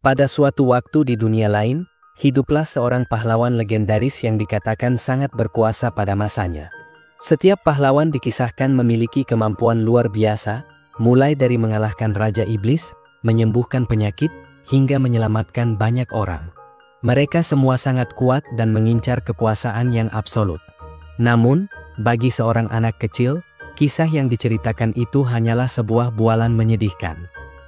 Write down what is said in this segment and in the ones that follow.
Pada suatu waktu di dunia lain, hiduplah seorang pahlawan legendaris yang dikatakan sangat berkuasa pada masanya. Setiap pahlawan dikisahkan memiliki kemampuan luar biasa, mulai dari mengalahkan Raja Iblis, menyembuhkan penyakit, hingga menyelamatkan banyak orang. Mereka semua sangat kuat dan mengincar kekuasaan yang absolut. Namun, bagi seorang anak kecil, kisah yang diceritakan itu hanyalah sebuah bualan menyedihkan.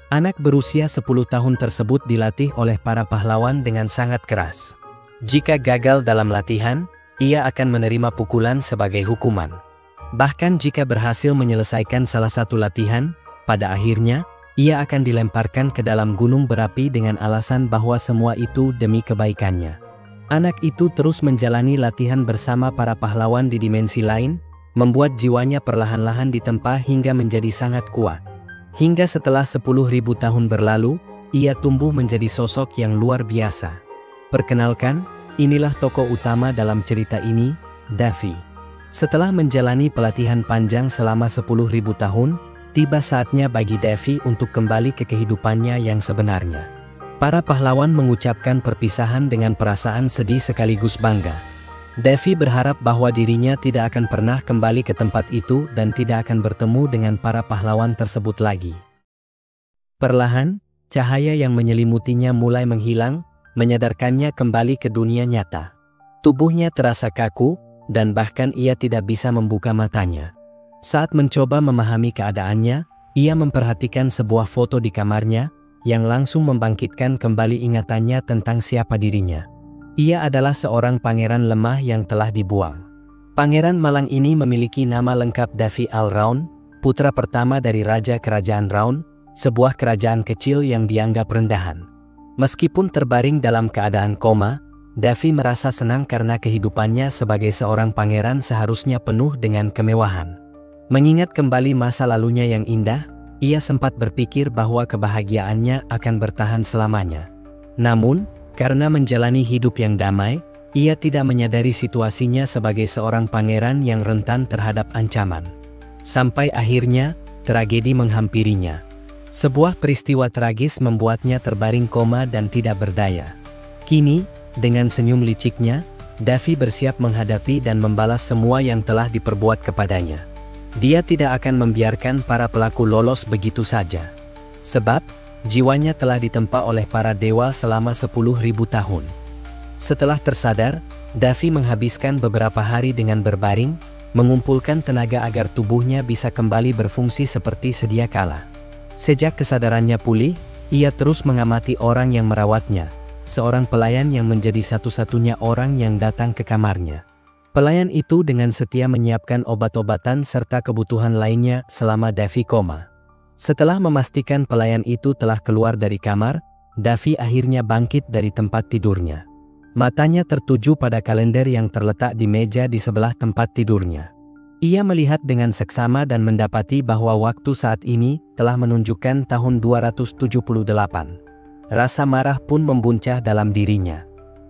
Anak berusia 10 tahun tersebut dilatih oleh para pahlawan dengan sangat keras. Jika gagal dalam latihan, ia akan menerima pukulan sebagai hukuman. Bahkan jika berhasil menyelesaikan salah satu latihan, pada akhirnya, ia akan dilemparkan ke dalam gunung berapi dengan alasan bahwa semua itu demi kebaikannya. Anak itu terus menjalani latihan bersama para pahlawan di dimensi lain, membuat jiwanya perlahan-lahan ditempa hingga menjadi sangat kuat. Hingga setelah 10.000 tahun berlalu, ia tumbuh menjadi sosok yang luar biasa. Perkenalkan, inilah tokoh utama dalam cerita ini, Daffy. Setelah menjalani pelatihan panjang selama 10.000 tahun, tiba saatnya bagi Daffy untuk kembali ke kehidupannya yang sebenarnya. Para pahlawan mengucapkan perpisahan dengan perasaan sedih sekaligus bangga. Daffy berharap bahwa dirinya tidak akan pernah kembali ke tempat itu dan tidak akan bertemu dengan para pahlawan tersebut lagi. Perlahan, cahaya yang menyelimutinya mulai menghilang, menyadarkannya kembali ke dunia nyata. Tubuhnya terasa kaku, dan bahkan ia tidak bisa membuka matanya. Saat mencoba memahami keadaannya, ia memperhatikan sebuah foto di kamarnya, yang langsung membangkitkan kembali ingatannya tentang siapa dirinya. Ia adalah seorang pangeran lemah yang telah dibuang. Pangeran malang ini memiliki nama lengkap Daffy Al-Raun, putra pertama dari Raja Kerajaan Raun, sebuah kerajaan kecil yang dianggap rendahan. Meskipun terbaring dalam keadaan koma, Daffy merasa senang karena kehidupannya sebagai seorang pangeran seharusnya penuh dengan kemewahan. Mengingat kembali masa lalunya yang indah, ia sempat berpikir bahwa kebahagiaannya akan bertahan selamanya. Namun, karena menjalani hidup yang damai, ia tidak menyadari situasinya sebagai seorang pangeran yang rentan terhadap ancaman. Sampai akhirnya, tragedi menghampirinya. Sebuah peristiwa tragis membuatnya terbaring koma dan tidak berdaya. Kini, dengan senyum liciknya, Daffy bersiap menghadapi dan membalas semua yang telah diperbuat kepadanya. Dia tidak akan membiarkan para pelaku lolos begitu saja. Sebab, jiwanya telah ditempa oleh para dewa selama 10.000 tahun. Setelah tersadar, Daffy menghabiskan beberapa hari dengan berbaring, mengumpulkan tenaga agar tubuhnya bisa kembali berfungsi seperti sedia kala. Sejak kesadarannya pulih, ia terus mengamati orang yang merawatnya, seorang pelayan yang menjadi satu-satunya orang yang datang ke kamarnya. Pelayan itu dengan setia menyiapkan obat-obatan serta kebutuhan lainnya selama Daffy koma. Setelah memastikan pelayan itu telah keluar dari kamar, Daffy akhirnya bangkit dari tempat tidurnya. Matanya tertuju pada kalender yang terletak di meja di sebelah tempat tidurnya. Ia melihat dengan seksama dan mendapati bahwa waktu saat ini telah menunjukkan tahun 278. Rasa marah pun membuncah dalam dirinya.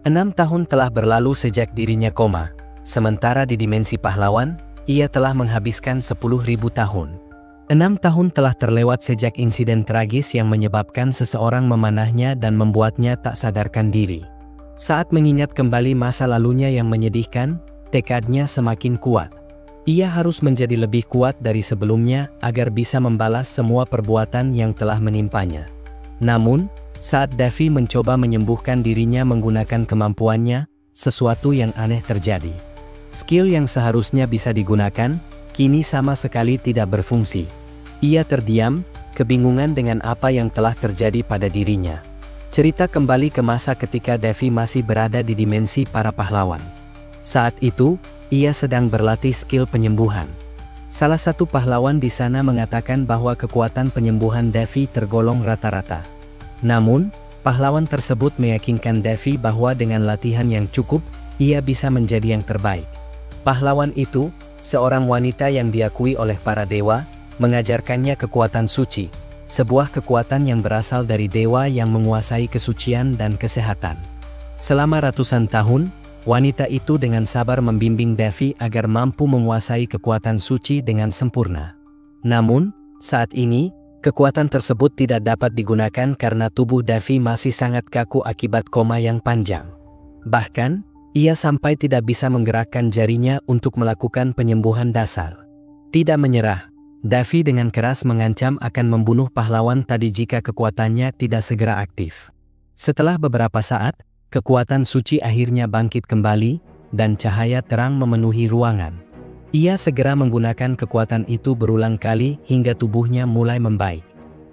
6 tahun telah berlalu sejak dirinya koma, sementara di dimensi pahlawan, ia telah menghabiskan 10.000 tahun. 6 tahun telah terlewat sejak insiden tragis yang menyebabkan seseorang memanahnya dan membuatnya tak sadarkan diri. Saat mengingat kembali masa lalunya yang menyedihkan, tekadnya semakin kuat. Ia harus menjadi lebih kuat dari sebelumnya agar bisa membalas semua perbuatan yang telah menimpanya. Namun, saat Daffy mencoba menyembuhkan dirinya menggunakan kemampuannya, sesuatu yang aneh terjadi. Skill yang seharusnya bisa digunakan, kini sama sekali tidak berfungsi. Ia terdiam, kebingungan dengan apa yang telah terjadi pada dirinya. Cerita kembali ke masa ketika Daffy masih berada di dimensi para pahlawan. Saat itu, ia sedang berlatih skill penyembuhan. Salah satu pahlawan di sana mengatakan bahwa kekuatan penyembuhan Daffy tergolong rata-rata. Namun, pahlawan tersebut meyakinkan Daffy bahwa dengan latihan yang cukup, ia bisa menjadi yang terbaik. Pahlawan itu, seorang wanita yang diakui oleh para dewa, mengajarkannya kekuatan suci, sebuah kekuatan yang berasal dari dewa yang menguasai kesucian dan kesehatan. Selama ratusan tahun, wanita itu dengan sabar membimbing Daffy agar mampu menguasai kekuatan suci dengan sempurna. Namun, saat ini, Kekuatan tersebut tidak dapat digunakan karena tubuh Davy masih sangat kaku akibat koma yang panjang. Bahkan, ia sampai tidak bisa menggerakkan jarinya untuk melakukan penyembuhan dasar. Tidak menyerah, Davy dengan keras mengancam akan membunuh pahlawan tadi jika kekuatannya tidak segera aktif. Setelah beberapa saat, kekuatan suci akhirnya bangkit kembali, dan cahaya terang memenuhi ruangan. Ia segera menggunakan kekuatan itu berulang kali hingga tubuhnya mulai membaik.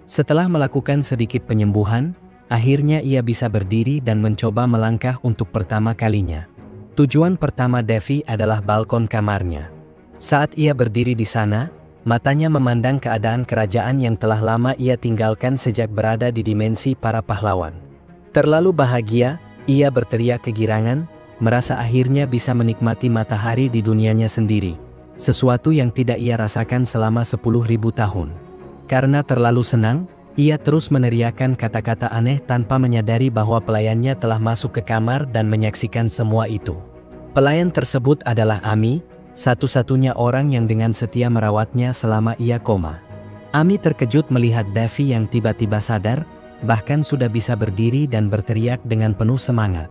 Setelah melakukan sedikit penyembuhan, akhirnya ia bisa berdiri dan mencoba melangkah untuk pertama kalinya. Tujuan pertama Davy adalah balkon kamarnya. Saat ia berdiri di sana, matanya memandang keadaan kerajaan yang telah lama ia tinggalkan sejak berada di dimensi para pahlawan. Terlalu bahagia, ia berteriak kegirangan, merasa akhirnya bisa menikmati matahari di dunianya sendiri, sesuatu yang tidak ia rasakan selama 10.000 tahun. Karena terlalu senang, ia terus meneriakkan kata-kata aneh tanpa menyadari bahwa pelayannya telah masuk ke kamar dan menyaksikan semua itu. Pelayan tersebut adalah Ami, satu-satunya orang yang dengan setia merawatnya selama ia koma. Ami terkejut melihat Davy yang tiba-tiba sadar, bahkan sudah bisa berdiri dan berteriak dengan penuh semangat.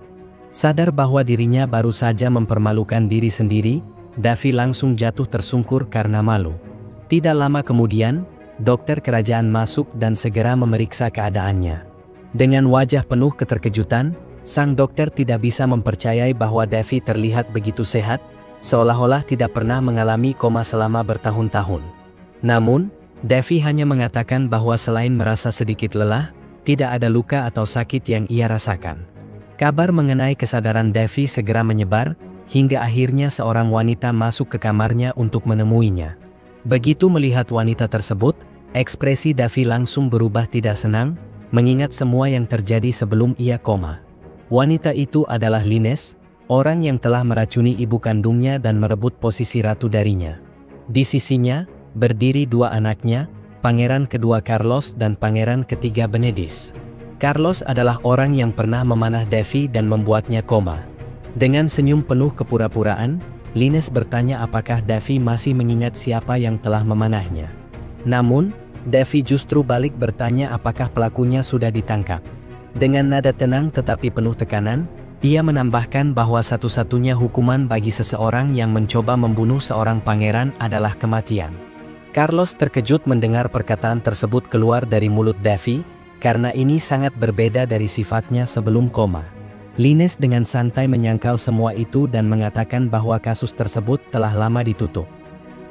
Sadar bahwa dirinya baru saja mempermalukan diri sendiri, Davy langsung jatuh tersungkur karena malu. Tidak lama kemudian, dokter kerajaan masuk dan segera memeriksa keadaannya. Dengan wajah penuh keterkejutan, sang dokter tidak bisa mempercayai bahwa Davy terlihat begitu sehat, seolah-olah tidak pernah mengalami koma selama bertahun-tahun. Namun, Davy hanya mengatakan bahwa selain merasa sedikit lelah, tidak ada luka atau sakit yang ia rasakan. Kabar mengenai kesadaran Davy segera menyebar, hingga akhirnya seorang wanita masuk ke kamarnya untuk menemuinya. Begitu melihat wanita tersebut, ekspresi Davy langsung berubah tidak senang, mengingat semua yang terjadi sebelum ia koma. Wanita itu adalah Lines, orang yang telah meracuni ibu kandungnya dan merebut posisi ratu darinya. Di sisinya, berdiri dua anaknya, pangeran kedua Carlos dan pangeran ketiga Benedis. Carlos adalah orang yang pernah memanah Davy dan membuatnya koma. Dengan senyum penuh kepura-puraan, Lines bertanya apakah Davy masih mengingat siapa yang telah memanahnya. Namun, Davy justru balik bertanya apakah pelakunya sudah ditangkap. Dengan nada tenang tetapi penuh tekanan, ia menambahkan bahwa satu-satunya hukuman bagi seseorang yang mencoba membunuh seorang pangeran adalah kematian. Carlos terkejut mendengar perkataan tersebut keluar dari mulut Davy, karena ini sangat berbeda dari sifatnya sebelum koma. Lines dengan santai menyangkal semua itu dan mengatakan bahwa kasus tersebut telah lama ditutup.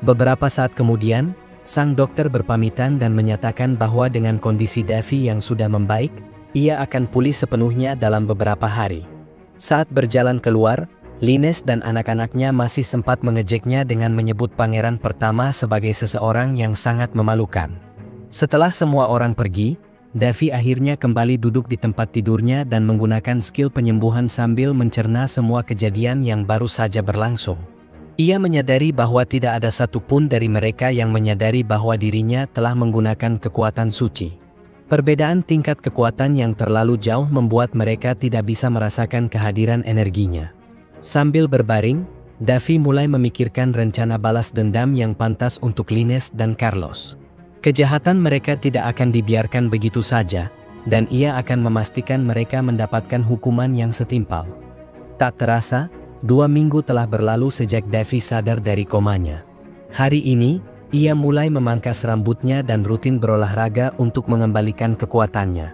Beberapa saat kemudian, sang dokter berpamitan dan menyatakan bahwa dengan kondisi Davy yang sudah membaik, ia akan pulih sepenuhnya dalam beberapa hari. Saat berjalan keluar, Lines dan anak-anaknya masih sempat mengejeknya dengan menyebut pangeran pertama sebagai seseorang yang sangat memalukan. Setelah semua orang pergi, Davy akhirnya kembali duduk di tempat tidurnya dan menggunakan skill penyembuhan sambil mencerna semua kejadian yang baru saja berlangsung. Ia menyadari bahwa tidak ada satupun dari mereka yang menyadari bahwa dirinya telah menggunakan kekuatan suci. Perbedaan tingkat kekuatan yang terlalu jauh membuat mereka tidak bisa merasakan kehadiran energinya. Sambil berbaring, Davy mulai memikirkan rencana balas dendam yang pantas untuk Lines dan Carlos. Kejahatan mereka tidak akan dibiarkan begitu saja, dan ia akan memastikan mereka mendapatkan hukuman yang setimpal. Tak terasa, 2 minggu telah berlalu sejak Davy sadar dari komanya. Hari ini, ia mulai memangkas rambutnya dan rutin berolahraga untuk mengembalikan kekuatannya.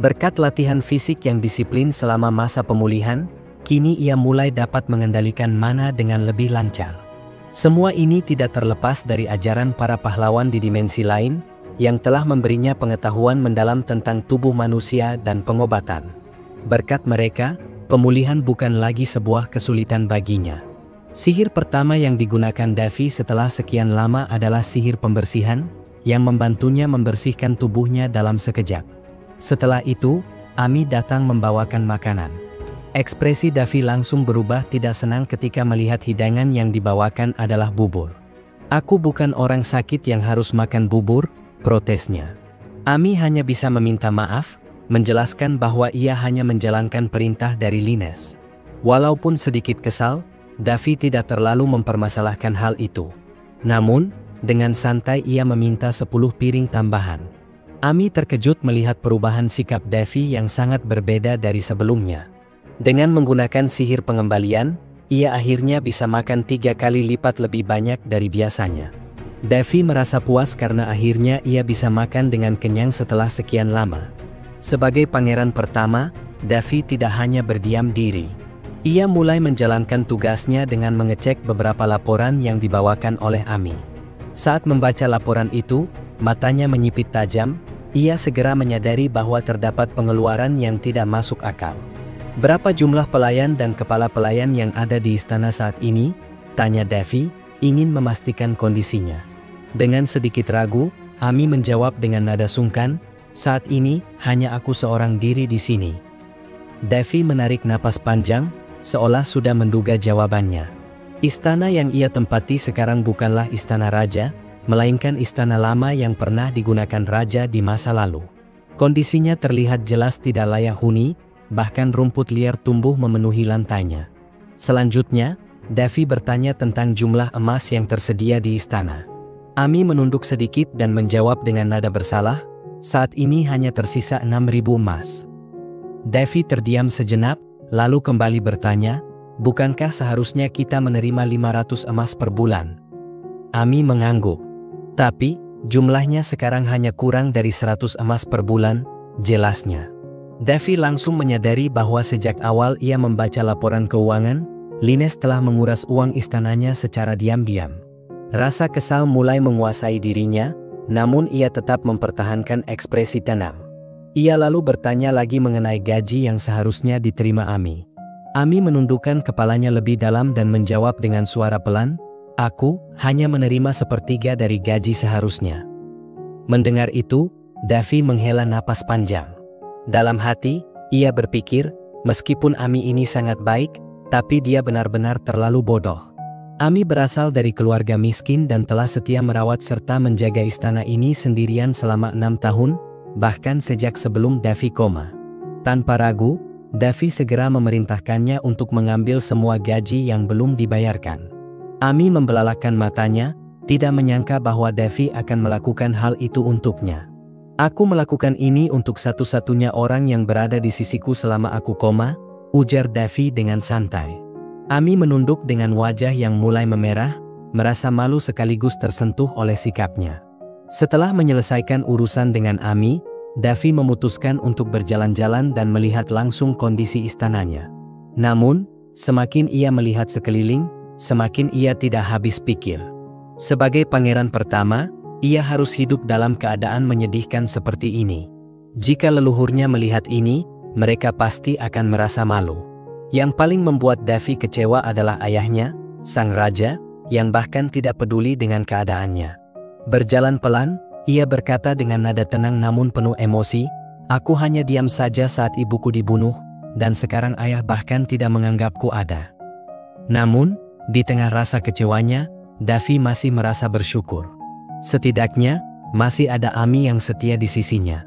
Berkat latihan fisik yang disiplin selama masa pemulihan, kini ia mulai dapat mengendalikan mana dengan lebih lancar. Semua ini tidak terlepas dari ajaran para pahlawan di dimensi lain, yang telah memberinya pengetahuan mendalam tentang tubuh manusia dan pengobatan. Berkat mereka, pemulihan bukan lagi sebuah kesulitan baginya. Sihir pertama yang digunakan Davy setelah sekian lama adalah sihir pembersihan, yang membantunya membersihkan tubuhnya dalam sekejap. Setelah itu, Ami datang membawakan makanan. Ekspresi Davy langsung berubah tidak senang ketika melihat hidangan yang dibawakan adalah bubur. "Aku bukan orang sakit yang harus makan bubur," protesnya. Ami hanya bisa meminta maaf, menjelaskan bahwa ia hanya menjalankan perintah dari Lines. Walaupun sedikit kesal, Davy tidak terlalu mempermasalahkan hal itu. Namun, dengan santai ia meminta 10 piring tambahan. Ami terkejut melihat perubahan sikap Devi yang sangat berbeda dari sebelumnya. Dengan menggunakan sihir pengembalian, ia akhirnya bisa makan 3 kali lipat lebih banyak dari biasanya. Devi merasa puas karena akhirnya ia bisa makan dengan kenyang setelah sekian lama. Sebagai pangeran pertama, Devi tidak hanya berdiam diri. Ia mulai menjalankan tugasnya dengan mengecek beberapa laporan yang dibawakan oleh Ami. Saat membaca laporan itu, matanya menyipit tajam. Ia segera menyadari bahwa terdapat pengeluaran yang tidak masuk akal. "Berapa jumlah pelayan dan kepala pelayan yang ada di istana saat ini?" tanya Devi, ingin memastikan kondisinya. Dengan sedikit ragu, Ami menjawab dengan nada sungkan, "Saat ini, hanya aku seorang diri di sini." Devi menarik napas panjang, seolah sudah menduga jawabannya. Istana yang ia tempati sekarang bukanlah istana raja, melainkan istana lama yang pernah digunakan raja di masa lalu. Kondisinya terlihat jelas tidak layak huni, bahkan rumput liar tumbuh memenuhi lantainya. Selanjutnya, Devi bertanya tentang jumlah emas yang tersedia di istana. Ami menunduk sedikit dan menjawab dengan nada bersalah, "Saat ini hanya tersisa 6.000 emas." Devi terdiam sejenak, lalu kembali bertanya, "Bukankah seharusnya kita menerima 500 emas per bulan?" Ami mengangguk. "Tapi, jumlahnya sekarang hanya kurang dari 100 emas per bulan," jelasnya. Devi langsung menyadari bahwa sejak awal ia membaca laporan keuangan, Lines telah menguras uang istananya secara diam-diam. Rasa kesal mulai menguasai dirinya, namun ia tetap mempertahankan ekspresi tenang. Ia lalu bertanya lagi mengenai gaji yang seharusnya diterima Ami. Ami menundukkan kepalanya lebih dalam dan menjawab dengan suara pelan, "Aku hanya menerima sepertiga dari gaji seharusnya." Mendengar itu, Devi menghela napas panjang. Dalam hati, ia berpikir, meskipun Ami ini sangat baik, tapi dia benar-benar terlalu bodoh. Ami berasal dari keluarga miskin dan telah setia merawat serta menjaga istana ini sendirian selama 6 tahun, bahkan sejak sebelum Devi koma. Tanpa ragu, Devi segera memerintahkannya untuk mengambil semua gaji yang belum dibayarkan. Ami membelalakan matanya, tidak menyangka bahwa Devi akan melakukan hal itu untuknya. "Aku melakukan ini untuk satu-satunya orang yang berada di sisiku selama aku koma," ujar Devi dengan santai. Ami menunduk dengan wajah yang mulai memerah, merasa malu sekaligus tersentuh oleh sikapnya. Setelah menyelesaikan urusan dengan Ami, Devi memutuskan untuk berjalan-jalan dan melihat langsung kondisi istananya. Namun, semakin ia melihat sekeliling, semakin ia tidak habis pikir. Sebagai pangeran pertama, ia harus hidup dalam keadaan menyedihkan seperti ini. Jika leluhurnya melihat ini, mereka pasti akan merasa malu. Yang paling membuat Devi kecewa adalah ayahnya, sang raja, yang bahkan tidak peduli dengan keadaannya. Berjalan pelan, ia berkata dengan nada tenang namun penuh emosi, "Aku hanya diam saja saat ibuku dibunuh, dan sekarang ayah bahkan tidak menganggapku ada." Namun, di tengah rasa kecewanya, Devi masih merasa bersyukur. Setidaknya, masih ada Ami yang setia di sisinya.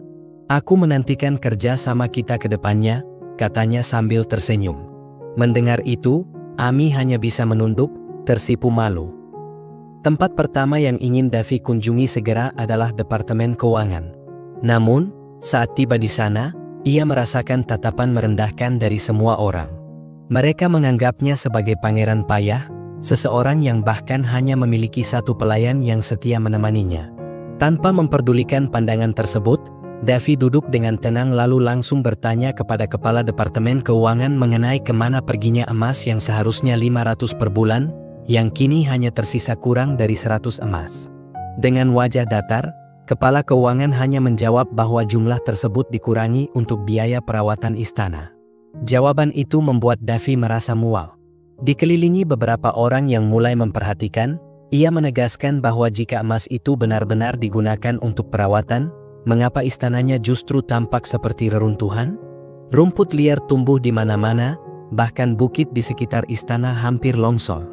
"Aku menantikan kerja sama kita ke depannya," katanya sambil tersenyum. Mendengar itu, Ami hanya bisa menunduk, tersipu malu. Tempat pertama yang ingin Devi kunjungi segera adalah Departemen Keuangan. Namun, saat tiba di sana, ia merasakan tatapan merendahkan dari semua orang. Mereka menganggapnya sebagai pangeran payah, seseorang yang bahkan hanya memiliki satu pelayan yang setia menemaninya. Tanpa memperdulikan pandangan tersebut, Devi duduk dengan tenang lalu langsung bertanya kepada kepala Departemen Keuangan mengenai kemana perginya emas yang seharusnya 500 per bulan, yang kini hanya tersisa kurang dari 100 emas. Dengan wajah datar, kepala keuangan hanya menjawab bahwa jumlah tersebut dikurangi untuk biaya perawatan istana. Jawaban itu membuat Devi merasa mual. Dikelilingi beberapa orang yang mulai memperhatikan, ia menegaskan bahwa jika emas itu benar-benar digunakan untuk perawatan, mengapa istananya justru tampak seperti reruntuhan? Rumput liar tumbuh di mana-mana, bahkan bukit di sekitar istana hampir longsor.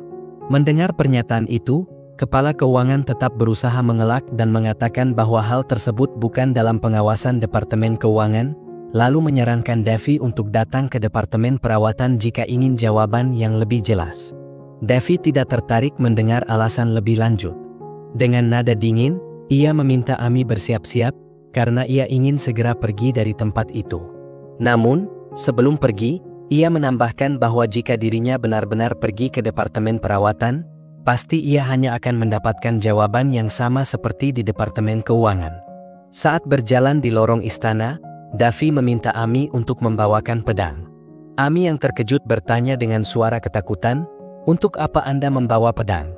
Mendengar pernyataan itu, kepala keuangan tetap berusaha mengelak dan mengatakan bahwa hal tersebut bukan dalam pengawasan Departemen Keuangan, lalu menyarankan Devi untuk datang ke Departemen Perawatan jika ingin jawaban yang lebih jelas. Devi tidak tertarik mendengar alasan lebih lanjut. Dengan nada dingin, ia meminta Ami bersiap-siap, karena ia ingin segera pergi dari tempat itu. Namun, sebelum pergi, ia menambahkan bahwa jika dirinya benar-benar pergi ke departemen perawatan, pasti ia hanya akan mendapatkan jawaban yang sama seperti di departemen keuangan. Saat berjalan di lorong istana, Davi meminta Ami untuk membawakan pedang. Ami yang terkejut bertanya dengan suara ketakutan, "Untuk apa Anda membawa pedang?"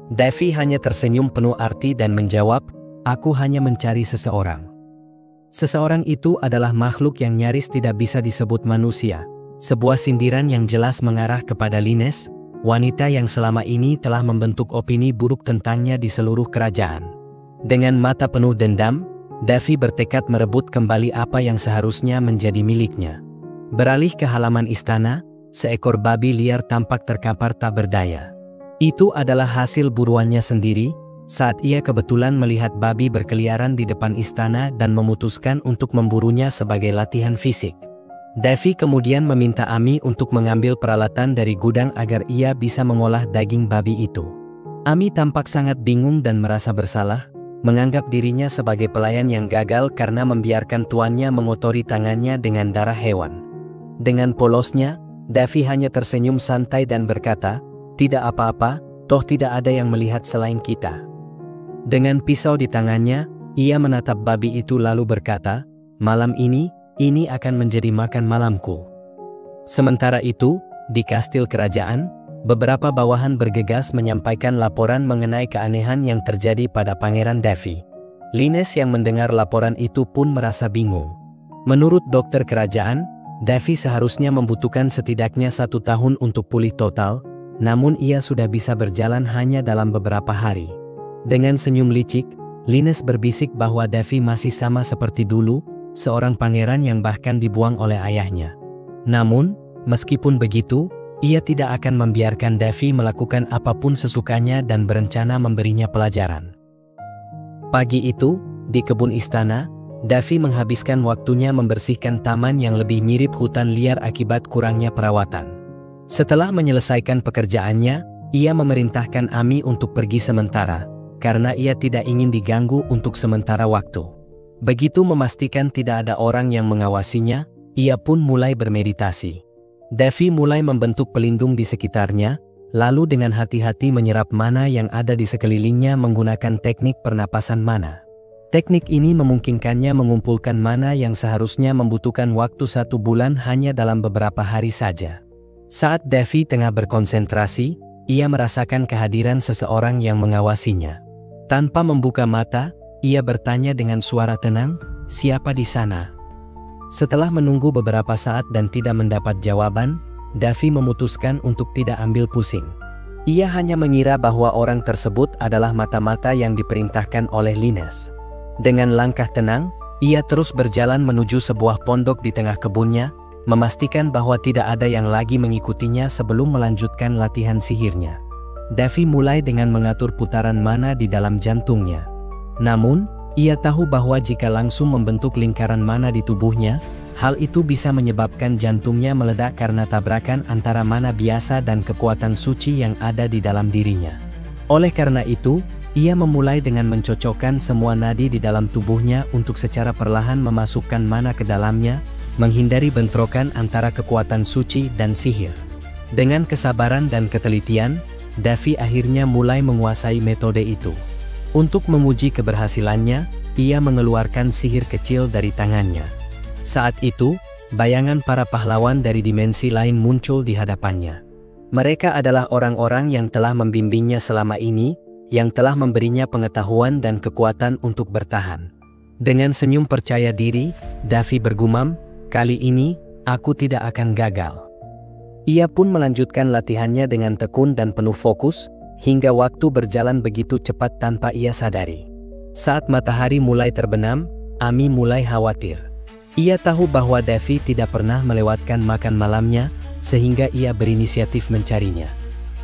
Davi hanya tersenyum penuh arti dan menjawab, "Aku hanya mencari seseorang." Seseorang itu adalah makhluk yang nyaris tidak bisa disebut manusia. Sebuah sindiran yang jelas mengarah kepada Lines, wanita yang selama ini telah membentuk opini buruk tentangnya di seluruh kerajaan. Dengan mata penuh dendam, Davi bertekad merebut kembali apa yang seharusnya menjadi miliknya. Beralih ke halaman istana, seekor babi liar tampak terkapar tak berdaya. Itu adalah hasil buruannya sendiri, saat ia kebetulan melihat babi berkeliaran di depan istana dan memutuskan untuk memburunya sebagai latihan fisik. Davi kemudian meminta Ami untuk mengambil peralatan dari gudang agar ia bisa mengolah daging babi itu. Ami tampak sangat bingung dan merasa bersalah, menganggap dirinya sebagai pelayan yang gagal karena membiarkan tuannya mengotori tangannya dengan darah hewan. Dengan polosnya, Davi hanya tersenyum santai dan berkata, "Tidak apa-apa, toh tidak ada yang melihat selain kita." Dengan pisau di tangannya, ia menatap babi itu lalu berkata, "Malam ini akan menjadi makan malamku." Sementara itu, di kastil kerajaan, beberapa bawahan bergegas menyampaikan laporan mengenai keanehan yang terjadi pada Pangeran Davi. Lines yang mendengar laporan itu pun merasa bingung. Menurut dokter kerajaan, Davi seharusnya membutuhkan setidaknya 1 tahun untuk pulih total, namun ia sudah bisa berjalan hanya dalam beberapa hari. Dengan senyum licik, Lines berbisik bahwa Davi masih sama seperti dulu, seorang pangeran yang bahkan dibuang oleh ayahnya. Namun, meskipun begitu, ia tidak akan membiarkan Davi melakukan apapun sesukanya dan berencana memberinya pelajaran. Pagi itu, di kebun istana, Davi menghabiskan waktunya membersihkan taman yang lebih mirip hutan liar akibat kurangnya perawatan. Setelah menyelesaikan pekerjaannya, ia memerintahkan Ami untuk pergi sementara, karena ia tidak ingin diganggu untuk sementara waktu. Begitu memastikan tidak ada orang yang mengawasinya, ia pun mulai bermeditasi. Davi mulai membentuk pelindung di sekitarnya, lalu dengan hati-hati menyerap mana yang ada di sekelilingnya menggunakan teknik pernapasan mana. Teknik ini memungkinkannya mengumpulkan mana yang seharusnya membutuhkan waktu 1 bulan hanya dalam beberapa hari saja. Saat Davi tengah berkonsentrasi, ia merasakan kehadiran seseorang yang mengawasinya. Tanpa membuka mata, ia bertanya dengan suara tenang, "Siapa di sana?" Setelah menunggu beberapa saat dan tidak mendapat jawaban, Davi memutuskan untuk tidak ambil pusing. Ia hanya mengira bahwa orang tersebut adalah mata-mata yang diperintahkan oleh Lines. Dengan langkah tenang, ia terus berjalan menuju sebuah pondok di tengah kebunnya, memastikan bahwa tidak ada yang lagi mengikutinya sebelum melanjutkan latihan sihirnya. Davi mulai dengan mengatur putaran mana di dalam jantungnya. Namun, ia tahu bahwa jika langsung membentuk lingkaran mana di tubuhnya, hal itu bisa menyebabkan jantungnya meledak karena tabrakan antara mana biasa dan kekuatan suci yang ada di dalam dirinya. Oleh karena itu, ia memulai dengan mencocokkan semua nadi di dalam tubuhnya untuk secara perlahan memasukkan mana ke dalamnya, menghindari bentrokan antara kekuatan suci dan sihir. Dengan kesabaran dan ketelitian, Davi akhirnya mulai menguasai metode itu. Untuk menguji keberhasilannya, ia mengeluarkan sihir kecil dari tangannya. Saat itu, bayangan para pahlawan dari dimensi lain muncul di hadapannya. Mereka adalah orang-orang yang telah membimbingnya selama ini, yang telah memberinya pengetahuan dan kekuatan untuk bertahan. Dengan senyum percaya diri, Davi bergumam, "Kali ini, aku tidak akan gagal." Ia pun melanjutkan latihannya dengan tekun dan penuh fokus, hingga waktu berjalan begitu cepat tanpa ia sadari. Saat matahari mulai terbenam, Ami mulai khawatir. Ia tahu bahwa Davi tidak pernah melewatkan makan malamnya, sehingga ia berinisiatif mencarinya.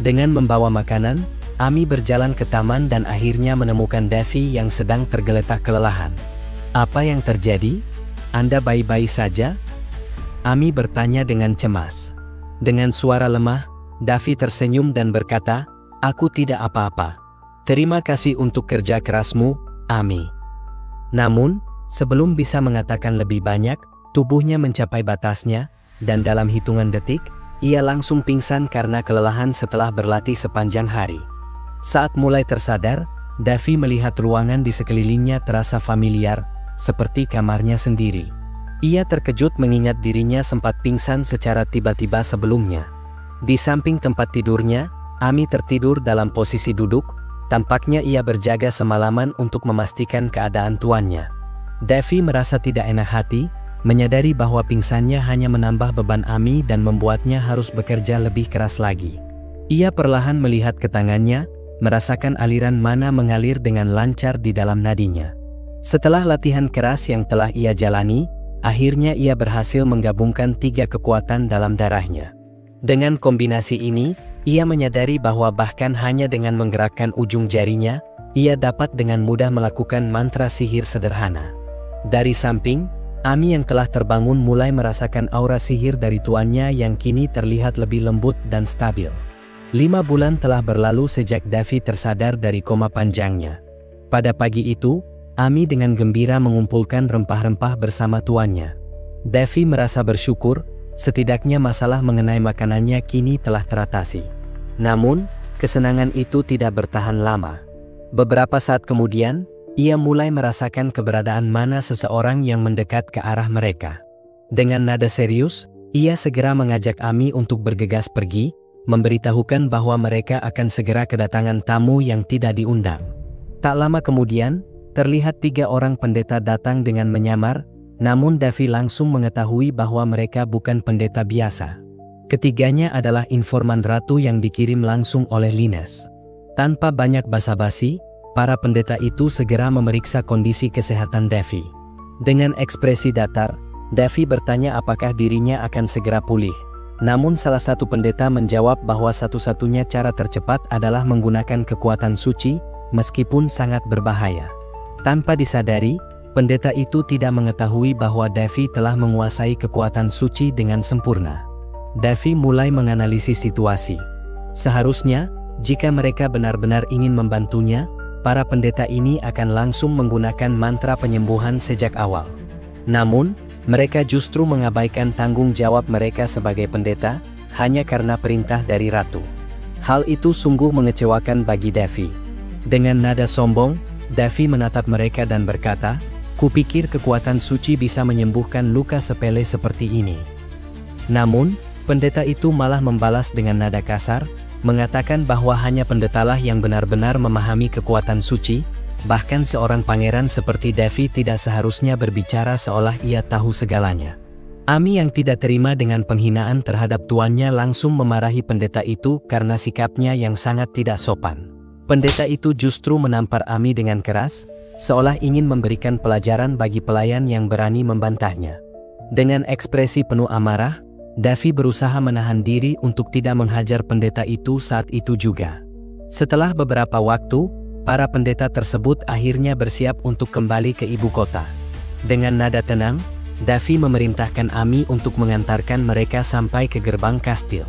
Dengan membawa makanan, Ami berjalan ke taman dan akhirnya menemukan Davi yang sedang tergeletak kelelahan. "Apa yang terjadi? Anda baik-baik saja?" Ami bertanya dengan cemas. Dengan suara lemah, Davi tersenyum dan berkata, "Aku tidak apa-apa. Terima kasih untuk kerja kerasmu, Ami." Namun, Sebelum bisa mengatakan lebih banyak, tubuhnya mencapai batasnya, dan dalam hitungan detik, ia langsung pingsan karena kelelahan setelah berlatih sepanjang hari. Saat mulai tersadar, Davy melihat ruangan di sekelilingnya terasa familiar, seperti kamarnya sendiri. Ia terkejut mengingat dirinya sempat pingsan secara tiba-tiba sebelumnya. Di samping tempat tidurnya, Ami tertidur dalam posisi duduk. Tampaknya ia berjaga semalaman untuk memastikan keadaan tuannya. Davy merasa tidak enak hati, menyadari bahwa pingsannya hanya menambah beban Ami dan membuatnya harus bekerja lebih keras lagi. Ia perlahan melihat ke tangannya, merasakan aliran mana mengalir dengan lancar di dalam nadinya. Setelah latihan keras yang telah ia jalani, akhirnya ia berhasil menggabungkan 3 kekuatan dalam darahnya. Dengan kombinasi ini, ia menyadari bahwa bahkan hanya dengan menggerakkan ujung jarinya, ia dapat dengan mudah melakukan mantra sihir sederhana. Dari samping, Ami yang telah terbangun mulai merasakan aura sihir dari tuannya yang kini terlihat lebih lembut dan stabil. 5 bulan telah berlalu sejak Davy tersadar dari koma panjangnya. Pada pagi itu, Ami dengan gembira mengumpulkan rempah-rempah bersama tuannya. Davy merasa bersyukur, setidaknya masalah mengenai makanannya kini telah teratasi. Namun, kesenangan itu tidak bertahan lama. Beberapa saat kemudian, ia mulai merasakan keberadaan mana seseorang yang mendekat ke arah mereka. Dengan nada serius, ia segera mengajak Ami untuk bergegas pergi, memberitahukan bahwa mereka akan segera kedatangan tamu yang tidak diundang. Tak lama kemudian, terlihat 3 orang pendeta datang dengan menyamar, namun Davy langsung mengetahui bahwa mereka bukan pendeta biasa. Ketiganya adalah informan ratu yang dikirim langsung oleh Linnes. Tanpa banyak basa-basi, para pendeta itu segera memeriksa kondisi kesehatan Davy. Dengan ekspresi datar, Davy bertanya apakah dirinya akan segera pulih. Namun salah satu pendeta menjawab bahwa satu-satunya cara tercepat adalah menggunakan kekuatan suci, meskipun sangat berbahaya. Tanpa disadari, pendeta itu tidak mengetahui bahwa Davy telah menguasai kekuatan suci dengan sempurna. Davy mulai menganalisis situasi. Seharusnya, jika mereka benar-benar ingin membantunya, para pendeta ini akan langsung menggunakan mantra penyembuhan sejak awal. Namun, mereka justru mengabaikan tanggung jawab mereka sebagai pendeta, hanya karena perintah dari ratu. Hal itu sungguh mengecewakan bagi Davy. Dengan nada sombong, Davy menatap mereka dan berkata, "Kupikir kekuatan suci bisa menyembuhkan luka sepele seperti ini." Namun, pendeta itu malah membalas dengan nada kasar, mengatakan bahwa hanya pendetalah yang benar-benar memahami kekuatan suci, bahkan seorang pangeran seperti Davy tidak seharusnya berbicara seolah ia tahu segalanya. Ami yang tidak terima dengan penghinaan terhadap tuannya langsung memarahi pendeta itu karena sikapnya yang sangat tidak sopan. Pendeta itu justru menampar Ami dengan keras, seolah ingin memberikan pelajaran bagi pelayan yang berani membantahnya. Dengan ekspresi penuh amarah, Davy berusaha menahan diri untuk tidak menghajar pendeta itu saat itu juga. Setelah beberapa waktu, para pendeta tersebut akhirnya bersiap untuk kembali ke ibu kota. Dengan nada tenang, Davy memerintahkan Ami untuk mengantarkan mereka sampai ke gerbang kastil.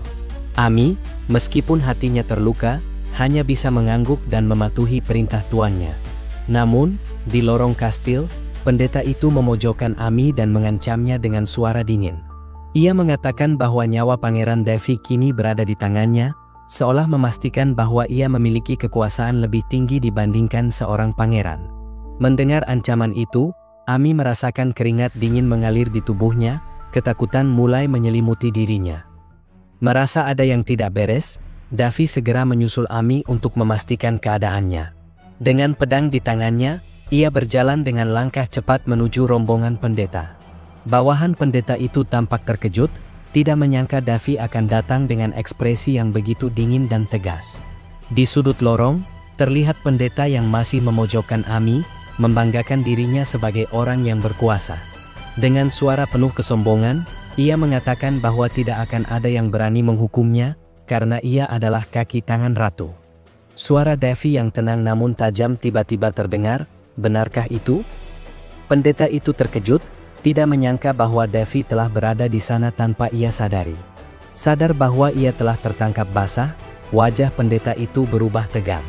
Ami, meskipun hatinya terluka, hanya bisa mengangguk dan mematuhi perintah tuannya. Namun, di lorong kastil, pendeta itu memojokkan Ami dan mengancamnya dengan suara dingin. Ia mengatakan bahwa nyawa Pangeran Davy kini berada di tangannya, seolah memastikan bahwa ia memiliki kekuasaan lebih tinggi dibandingkan seorang pangeran. Mendengar ancaman itu, Ami merasakan keringat dingin mengalir di tubuhnya, ketakutan mulai menyelimuti dirinya. Merasa ada yang tidak beres, Davy segera menyusul Ami untuk memastikan keadaannya. Dengan pedang di tangannya, ia berjalan dengan langkah cepat menuju rombongan pendeta. Bawahan pendeta itu tampak terkejut, tidak menyangka Davy akan datang dengan ekspresi yang begitu dingin dan tegas. Di sudut lorong, terlihat pendeta yang masih memojokkan Ami, membanggakan dirinya sebagai orang yang berkuasa. Dengan suara penuh kesombongan, ia mengatakan bahwa tidak akan ada yang berani menghukumnya, karena ia adalah kaki tangan ratu. Suara Davy yang tenang namun tajam tiba-tiba terdengar, "Benarkah itu?" Pendeta itu terkejut, tidak menyangka bahwa Davy telah berada di sana tanpa ia sadari. Sadar bahwa ia telah tertangkap basah, wajah pendeta itu berubah tegang.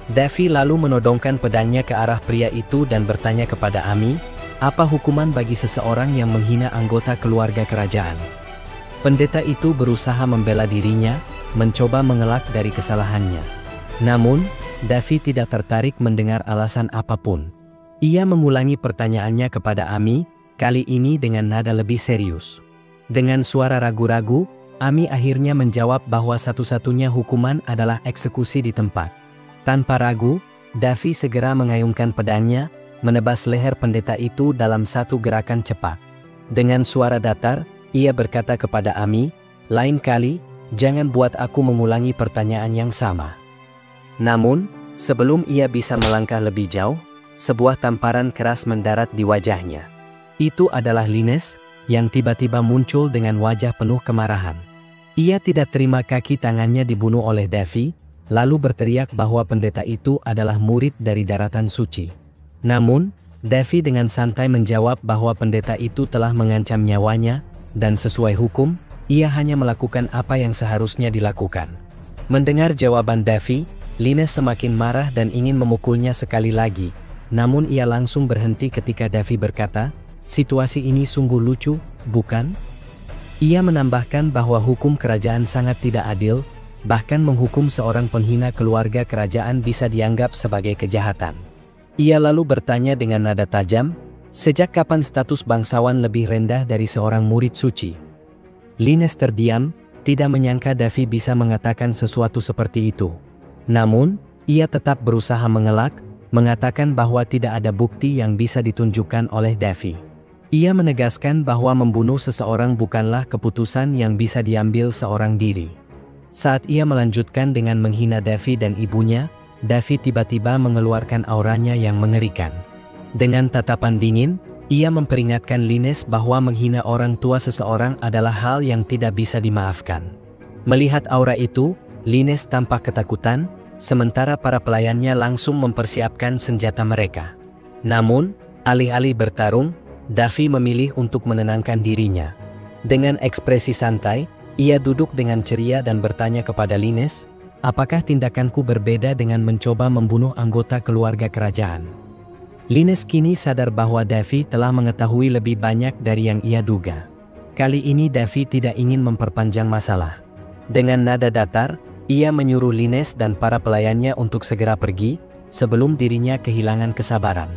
Davy lalu menodongkan pedangnya ke arah pria itu dan bertanya kepada Ami, Apa hukuman bagi seseorang yang menghina anggota keluarga kerajaan? Pendeta itu berusaha membela dirinya, mencoba mengelak dari kesalahannya. Namun, Davy tidak tertarik mendengar alasan apapun. Ia mengulangi pertanyaannya kepada Amy, kali ini dengan nada lebih serius. Dengan suara ragu-ragu, Amy akhirnya menjawab bahwa satu-satunya hukuman adalah eksekusi di tempat. Tanpa ragu, Davy segera mengayunkan pedangnya, menebas leher pendeta itu dalam satu gerakan cepat. Dengan suara datar, ia berkata kepada Amy, lain kali, jangan buat aku mengulangi pertanyaan yang sama. Namun, sebelum ia bisa melangkah lebih jauh, sebuah tamparan keras mendarat di wajahnya. Itu adalah Linnes, yang tiba-tiba muncul dengan wajah penuh kemarahan. Ia tidak terima kaki tangannya dibunuh oleh Davy, lalu berteriak bahwa pendeta itu adalah murid dari daratan suci. Namun, Davy dengan santai menjawab bahwa pendeta itu telah mengancam nyawanya, dan sesuai hukum, ia hanya melakukan apa yang seharusnya dilakukan. Mendengar jawaban Davy, Linnes semakin marah dan ingin memukulnya sekali lagi, namun ia langsung berhenti ketika Davy berkata, situasi ini sungguh lucu, bukan? Ia menambahkan bahwa hukum kerajaan sangat tidak adil, bahkan menghukum seorang penghina keluarga kerajaan bisa dianggap sebagai kejahatan. Ia lalu bertanya dengan nada tajam, sejak kapan status bangsawan lebih rendah dari seorang murid suci? Linnes terdiam, tidak menyangka Davy bisa mengatakan sesuatu seperti itu. Namun, ia tetap berusaha mengelak, mengatakan bahwa tidak ada bukti yang bisa ditunjukkan oleh Davy. Ia menegaskan bahwa membunuh seseorang bukanlah keputusan yang bisa diambil seorang diri. Saat ia melanjutkan dengan menghina Davy dan ibunya, Davy tiba-tiba mengeluarkan auranya yang mengerikan. Dengan tatapan dingin, ia memperingatkan Linnes bahwa menghina orang tua seseorang adalah hal yang tidak bisa dimaafkan. Melihat aura itu, Linnes tampak ketakutan, sementara para pelayannya langsung mempersiapkan senjata mereka. Namun, alih-alih bertarung, Davy memilih untuk menenangkan dirinya. Dengan ekspresi santai, ia duduk dengan ceria dan bertanya kepada Linnes, apakah tindakanku berbeda dengan mencoba membunuh anggota keluarga kerajaan? Linnes kini sadar bahwa Davy telah mengetahui lebih banyak dari yang ia duga. Kali ini Davy tidak ingin memperpanjang masalah. Dengan nada datar, ia menyuruh Linnes dan para pelayannya untuk segera pergi, sebelum dirinya kehilangan kesabaran.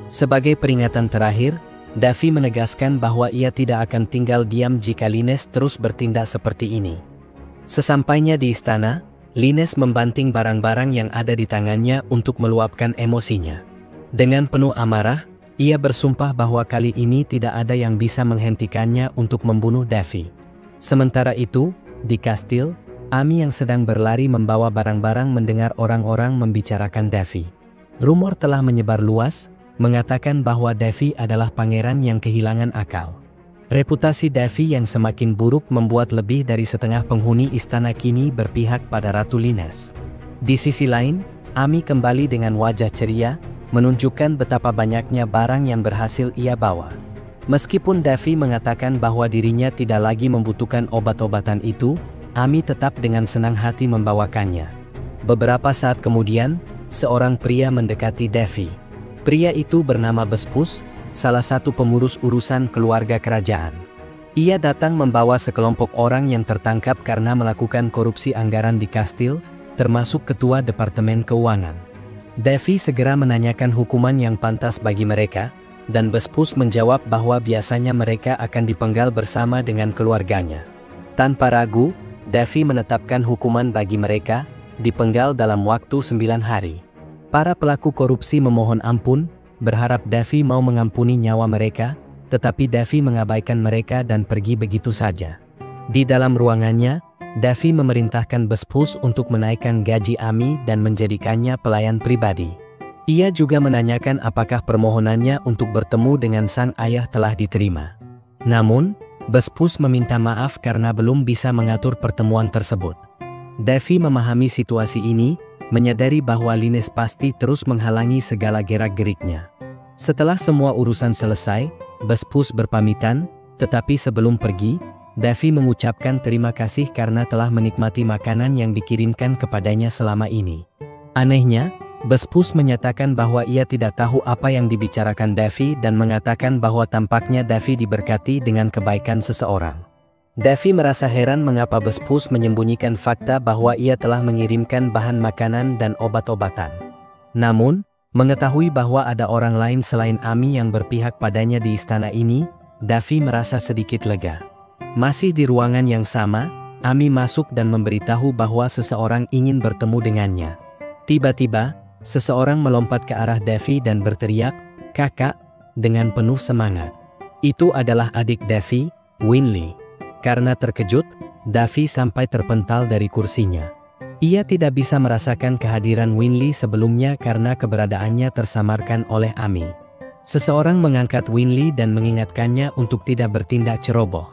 Sebagai peringatan terakhir, Davy menegaskan bahwa ia tidak akan tinggal diam jika Linnes terus bertindak seperti ini. Sesampainya di istana, Linnes membanting barang-barang yang ada di tangannya untuk meluapkan emosinya. Dengan penuh amarah, ia bersumpah bahwa kali ini tidak ada yang bisa menghentikannya untuk membunuh Davy. Sementara itu, di kastil, Amy yang sedang berlari membawa barang-barang mendengar orang-orang membicarakan Davy. Rumor telah menyebar luas, mengatakan bahwa Davy adalah pangeran yang kehilangan akal. Reputasi Davy yang semakin buruk membuat lebih dari setengah penghuni istana kini berpihak pada Ratu Linnes. Di sisi lain, Amy kembali dengan wajah ceria, menunjukkan betapa banyaknya barang yang berhasil ia bawa. Meskipun Davy mengatakan bahwa dirinya tidak lagi membutuhkan obat-obatan itu, Amy tetap dengan senang hati membawakannya. Beberapa saat kemudian, seorang pria mendekati Davy. Pria itu bernama Bespus, salah satu pengurus urusan keluarga kerajaan. Ia datang membawa sekelompok orang yang tertangkap karena melakukan korupsi anggaran di kastil, termasuk ketua Departemen Keuangan. Davy segera menanyakan hukuman yang pantas bagi mereka, dan Bespus menjawab bahwa biasanya mereka akan dipenggal bersama dengan keluarganya. Tanpa ragu, Davy menetapkan hukuman bagi mereka, dipenggal dalam waktu 9 hari. Para pelaku korupsi memohon ampun, berharap Davy mau mengampuni nyawa mereka, tetapi Davy mengabaikan mereka dan pergi begitu saja. Di dalam ruangannya, Davy memerintahkan Bespus untuk menaikkan gaji Amy dan menjadikannya pelayan pribadi. Ia juga menanyakan apakah permohonannya untuk bertemu dengan sang ayah telah diterima. Namun, Bespus meminta maaf karena belum bisa mengatur pertemuan tersebut. Davy memahami situasi ini, menyadari bahwa Linnes pasti terus menghalangi segala gerak-geriknya. Setelah semua urusan selesai, Bespus berpamitan, tetapi sebelum pergi, Davy mengucapkan terima kasih karena telah menikmati makanan yang dikirimkan kepadanya selama ini. Anehnya, Bespus menyatakan bahwa ia tidak tahu apa yang dibicarakan Davy dan mengatakan bahwa tampaknya Davy diberkati dengan kebaikan seseorang. Davy merasa heran mengapa Bespus menyembunyikan fakta bahwa ia telah mengirimkan bahan makanan dan obat-obatan. Namun, mengetahui bahwa ada orang lain selain Ami yang berpihak padanya di istana ini, Davy merasa sedikit lega. Masih di ruangan yang sama, Ami masuk dan memberitahu bahwa seseorang ingin bertemu dengannya. Tiba-tiba, seseorang melompat ke arah Davy dan berteriak, "Kakak," dengan penuh semangat. Itu adalah adik Davy, Winley. Karena terkejut, Davy sampai terpental dari kursinya. Ia tidak bisa merasakan kehadiran Winley sebelumnya karena keberadaannya tersamarkan oleh Ami. Seseorang mengangkat Winley dan mengingatkannya untuk tidak bertindak ceroboh.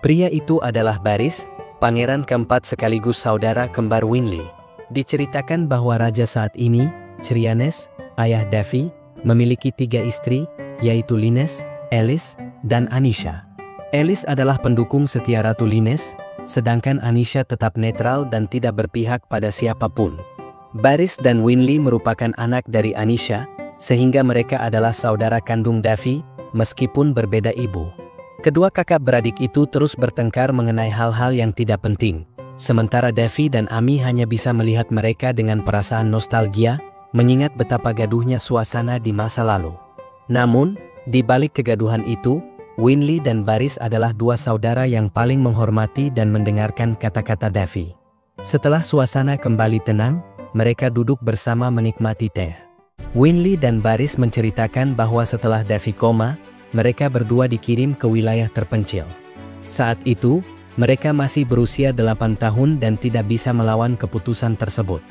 Pria itu adalah Baris, pangeran keempat sekaligus saudara kembar Winley. Diceritakan bahwa raja saat ini, Cerianes, ayah Davy, memiliki 3 istri, yaitu Lines, Elis, dan Anisha. Elis adalah pendukung setia Ratu Lines, sedangkan Anisha tetap netral dan tidak berpihak pada siapapun. Baris dan Winley merupakan anak dari Anisha, sehingga mereka adalah saudara kandung Davy, meskipun berbeda ibu. Kedua kakak beradik itu terus bertengkar mengenai hal-hal yang tidak penting, sementara Davy dan Ami hanya bisa melihat mereka dengan perasaan nostalgia, mengingat betapa gaduhnya suasana di masa lalu. Namun, di balik kegaduhan itu, Winley dan Baris adalah 2 saudara yang paling menghormati dan mendengarkan kata-kata Davy. Setelah suasana kembali tenang, mereka duduk bersama menikmati teh. Winley dan Baris menceritakan bahwa setelah Davy koma, mereka berdua dikirim ke wilayah terpencil. Saat itu, mereka masih berusia 8 tahun dan tidak bisa melawan keputusan tersebut.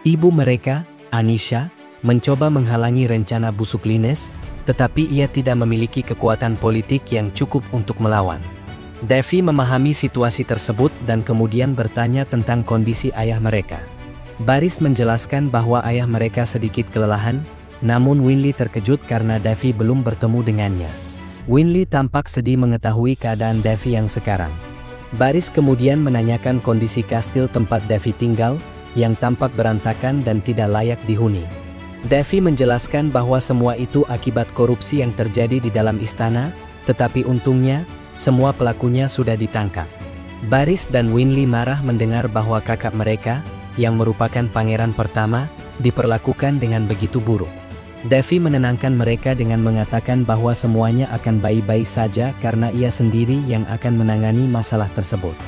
Ibu mereka, Anisha, mencoba menghalangi rencana busuk Lines, tetapi ia tidak memiliki kekuatan politik yang cukup untuk melawan. Davy memahami situasi tersebut dan kemudian bertanya tentang kondisi ayah mereka. Baris menjelaskan bahwa ayah mereka sedikit kelelahan, namun Winley terkejut karena Davy belum bertemu dengannya. Winley tampak sedih mengetahui keadaan Davy yang sekarang. Baris kemudian menanyakan kondisi kastil tempat Davy tinggal, yang tampak berantakan dan tidak layak dihuni. Davy menjelaskan bahwa semua itu akibat korupsi yang terjadi di dalam istana, tetapi untungnya, semua pelakunya sudah ditangkap. Baris dan Winley marah mendengar bahwa kakak mereka, yang merupakan pangeran pertama, diperlakukan dengan begitu buruk. Davy menenangkan mereka dengan mengatakan bahwa semuanya akan baik-baik saja karena ia sendiri yang akan menangani masalah tersebut.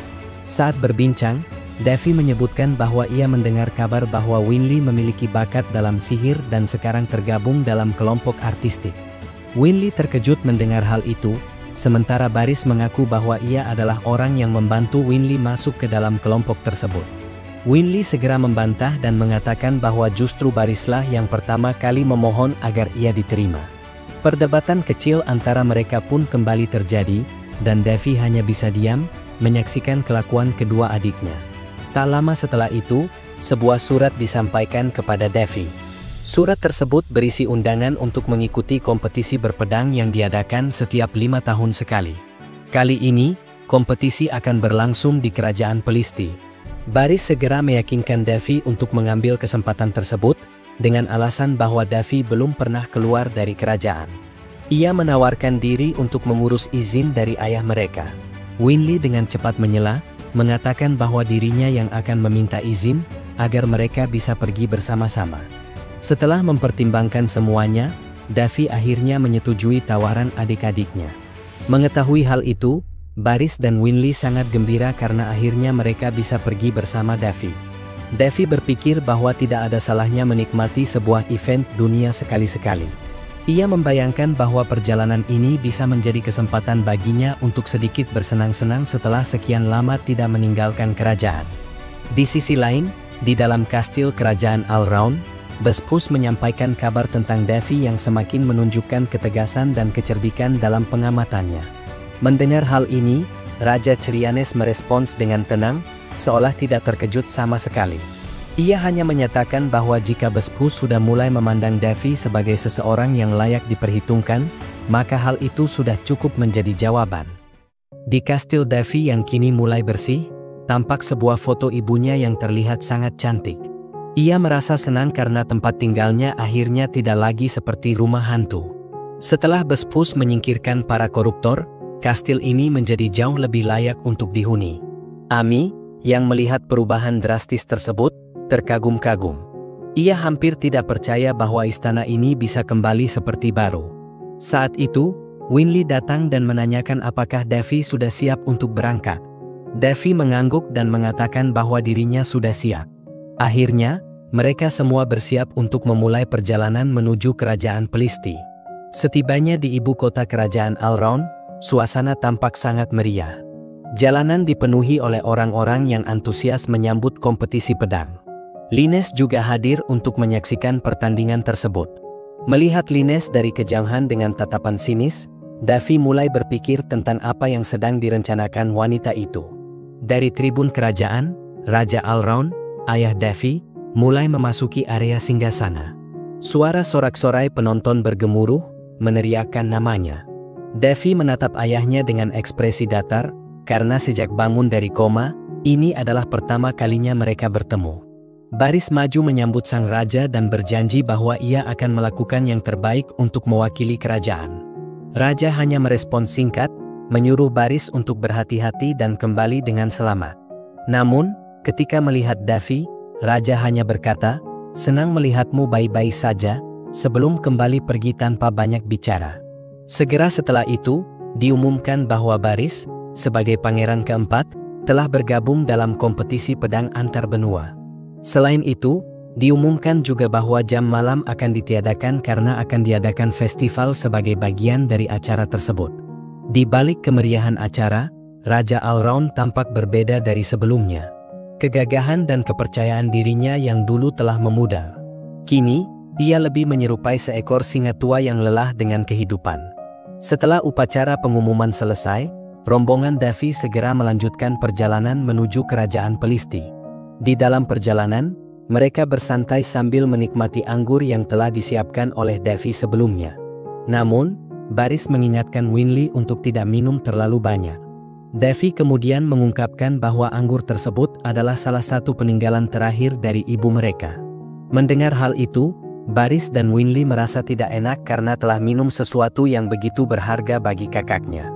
Saat berbincang, Davy menyebutkan bahwa ia mendengar kabar bahwa Winley memiliki bakat dalam sihir dan sekarang tergabung dalam kelompok artistik. Winley terkejut mendengar hal itu, sementara Baris mengaku bahwa ia adalah orang yang membantu Winley masuk ke dalam kelompok tersebut. Winley segera membantah dan mengatakan bahwa justru Barislah yang pertama kali memohon agar ia diterima. Perdebatan kecil antara mereka pun kembali terjadi, dan Davy hanya bisa diam, menyaksikan kelakuan kedua adiknya. Tak lama setelah itu, sebuah surat disampaikan kepada Davy. Surat tersebut berisi undangan untuk mengikuti kompetisi berpedang yang diadakan setiap 5 tahun sekali. Kali ini, kompetisi akan berlangsung di kerajaan Pelisti. Baris segera meyakinkan Davy untuk mengambil kesempatan tersebut, dengan alasan bahwa Davy belum pernah keluar dari kerajaan. Ia menawarkan diri untuk mengurus izin dari ayah mereka. Winley dengan cepat menyela, mengatakan bahwa dirinya yang akan meminta izin, agar mereka bisa pergi bersama-sama. Setelah mempertimbangkan semuanya, Davy akhirnya menyetujui tawaran adik-adiknya. Mengetahui hal itu, Baris dan Winley sangat gembira karena akhirnya mereka bisa pergi bersama Davy. Davy berpikir bahwa tidak ada salahnya menikmati sebuah event dunia sekali-sekali. Ia membayangkan bahwa perjalanan ini bisa menjadi kesempatan baginya untuk sedikit bersenang-senang setelah sekian lama tidak meninggalkan kerajaan. Di sisi lain, di dalam kastil kerajaan Alraun, Bespus menyampaikan kabar tentang Davy yang semakin menunjukkan ketegasan dan kecerdikan dalam pengamatannya. Mendengar hal ini, Raja Cerianes merespons dengan tenang, seolah tidak terkejut sama sekali. Ia hanya menyatakan bahwa jika Bespus sudah mulai memandang Davy sebagai seseorang yang layak diperhitungkan, maka hal itu sudah cukup menjadi jawaban. Di kastil Davy yang kini mulai bersih, tampak sebuah foto ibunya yang terlihat sangat cantik. Ia merasa senang karena tempat tinggalnya akhirnya tidak lagi seperti rumah hantu. Setelah Bespus menyingkirkan para koruptor, kastil ini menjadi jauh lebih layak untuk dihuni. Ami, yang melihat perubahan drastis tersebut, terkagum-kagum. Ia hampir tidak percaya bahwa istana ini bisa kembali seperti baru. Saat itu, Winli datang dan menanyakan apakah Davy sudah siap untuk berangkat. Davy mengangguk dan mengatakan bahwa dirinya sudah siap. Akhirnya, mereka semua bersiap untuk memulai perjalanan menuju kerajaan Pelisti. Setibanya di ibu kota kerajaan Alraun, suasana tampak sangat meriah. Jalanan dipenuhi oleh orang-orang yang antusias menyambut kompetisi pedang. Lines juga hadir untuk menyaksikan pertandingan tersebut. Melihat Lines dari kejauhan dengan tatapan sinis, Davy mulai berpikir tentang apa yang sedang direncanakan wanita itu. Dari tribun kerajaan, Raja Alraun, ayah Davy, mulai memasuki area singgasana. Suara sorak-sorai penonton bergemuruh, meneriakkan namanya. Davy menatap ayahnya dengan ekspresi datar, karena sejak bangun dari koma, ini adalah pertama kalinya mereka bertemu. Baris maju menyambut sang raja dan berjanji bahwa ia akan melakukan yang terbaik untuk mewakili kerajaan. Raja hanya merespons singkat, menyuruh Baris untuk berhati-hati dan kembali dengan selamat. Namun, ketika melihat Davy, Raja hanya berkata, "Senang melihatmu baik-baik saja," sebelum kembali pergi tanpa banyak bicara. Segera setelah itu, diumumkan bahwa Baris, sebagai pangeran keempat, telah bergabung dalam kompetisi pedang antar benua. Selain itu, diumumkan juga bahwa jam malam akan ditiadakan karena akan diadakan festival sebagai bagian dari acara tersebut. Di balik kemeriahan acara, Raja Alraun tampak berbeda dari sebelumnya. Kegagahan dan kepercayaan dirinya yang dulu telah memudar. Kini, ia lebih menyerupai seekor singa tua yang lelah dengan kehidupan. Setelah upacara pengumuman selesai, rombongan Davy segera melanjutkan perjalanan menuju kerajaan Pelisti. Di dalam perjalanan, mereka bersantai sambil menikmati anggur yang telah disiapkan oleh Davy sebelumnya. Namun, Baris mengingatkan Winli untuk tidak minum terlalu banyak. Davy kemudian mengungkapkan bahwa anggur tersebut adalah salah satu peninggalan terakhir dari ibu mereka. Mendengar hal itu, Baris dan Winli merasa tidak enak karena telah minum sesuatu yang begitu berharga bagi kakaknya.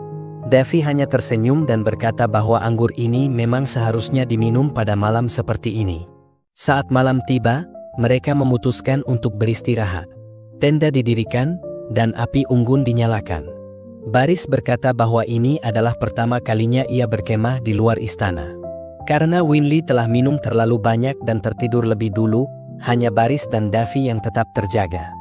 Davy hanya tersenyum dan berkata bahwa anggur ini memang seharusnya diminum pada malam seperti ini. Saat malam tiba, mereka memutuskan untuk beristirahat. Tenda didirikan, dan api unggun dinyalakan. Baris berkata bahwa ini adalah pertama kalinya ia berkemah di luar istana. Karena Winli telah minum terlalu banyak dan tertidur lebih dulu, hanya Baris dan Davy yang tetap terjaga.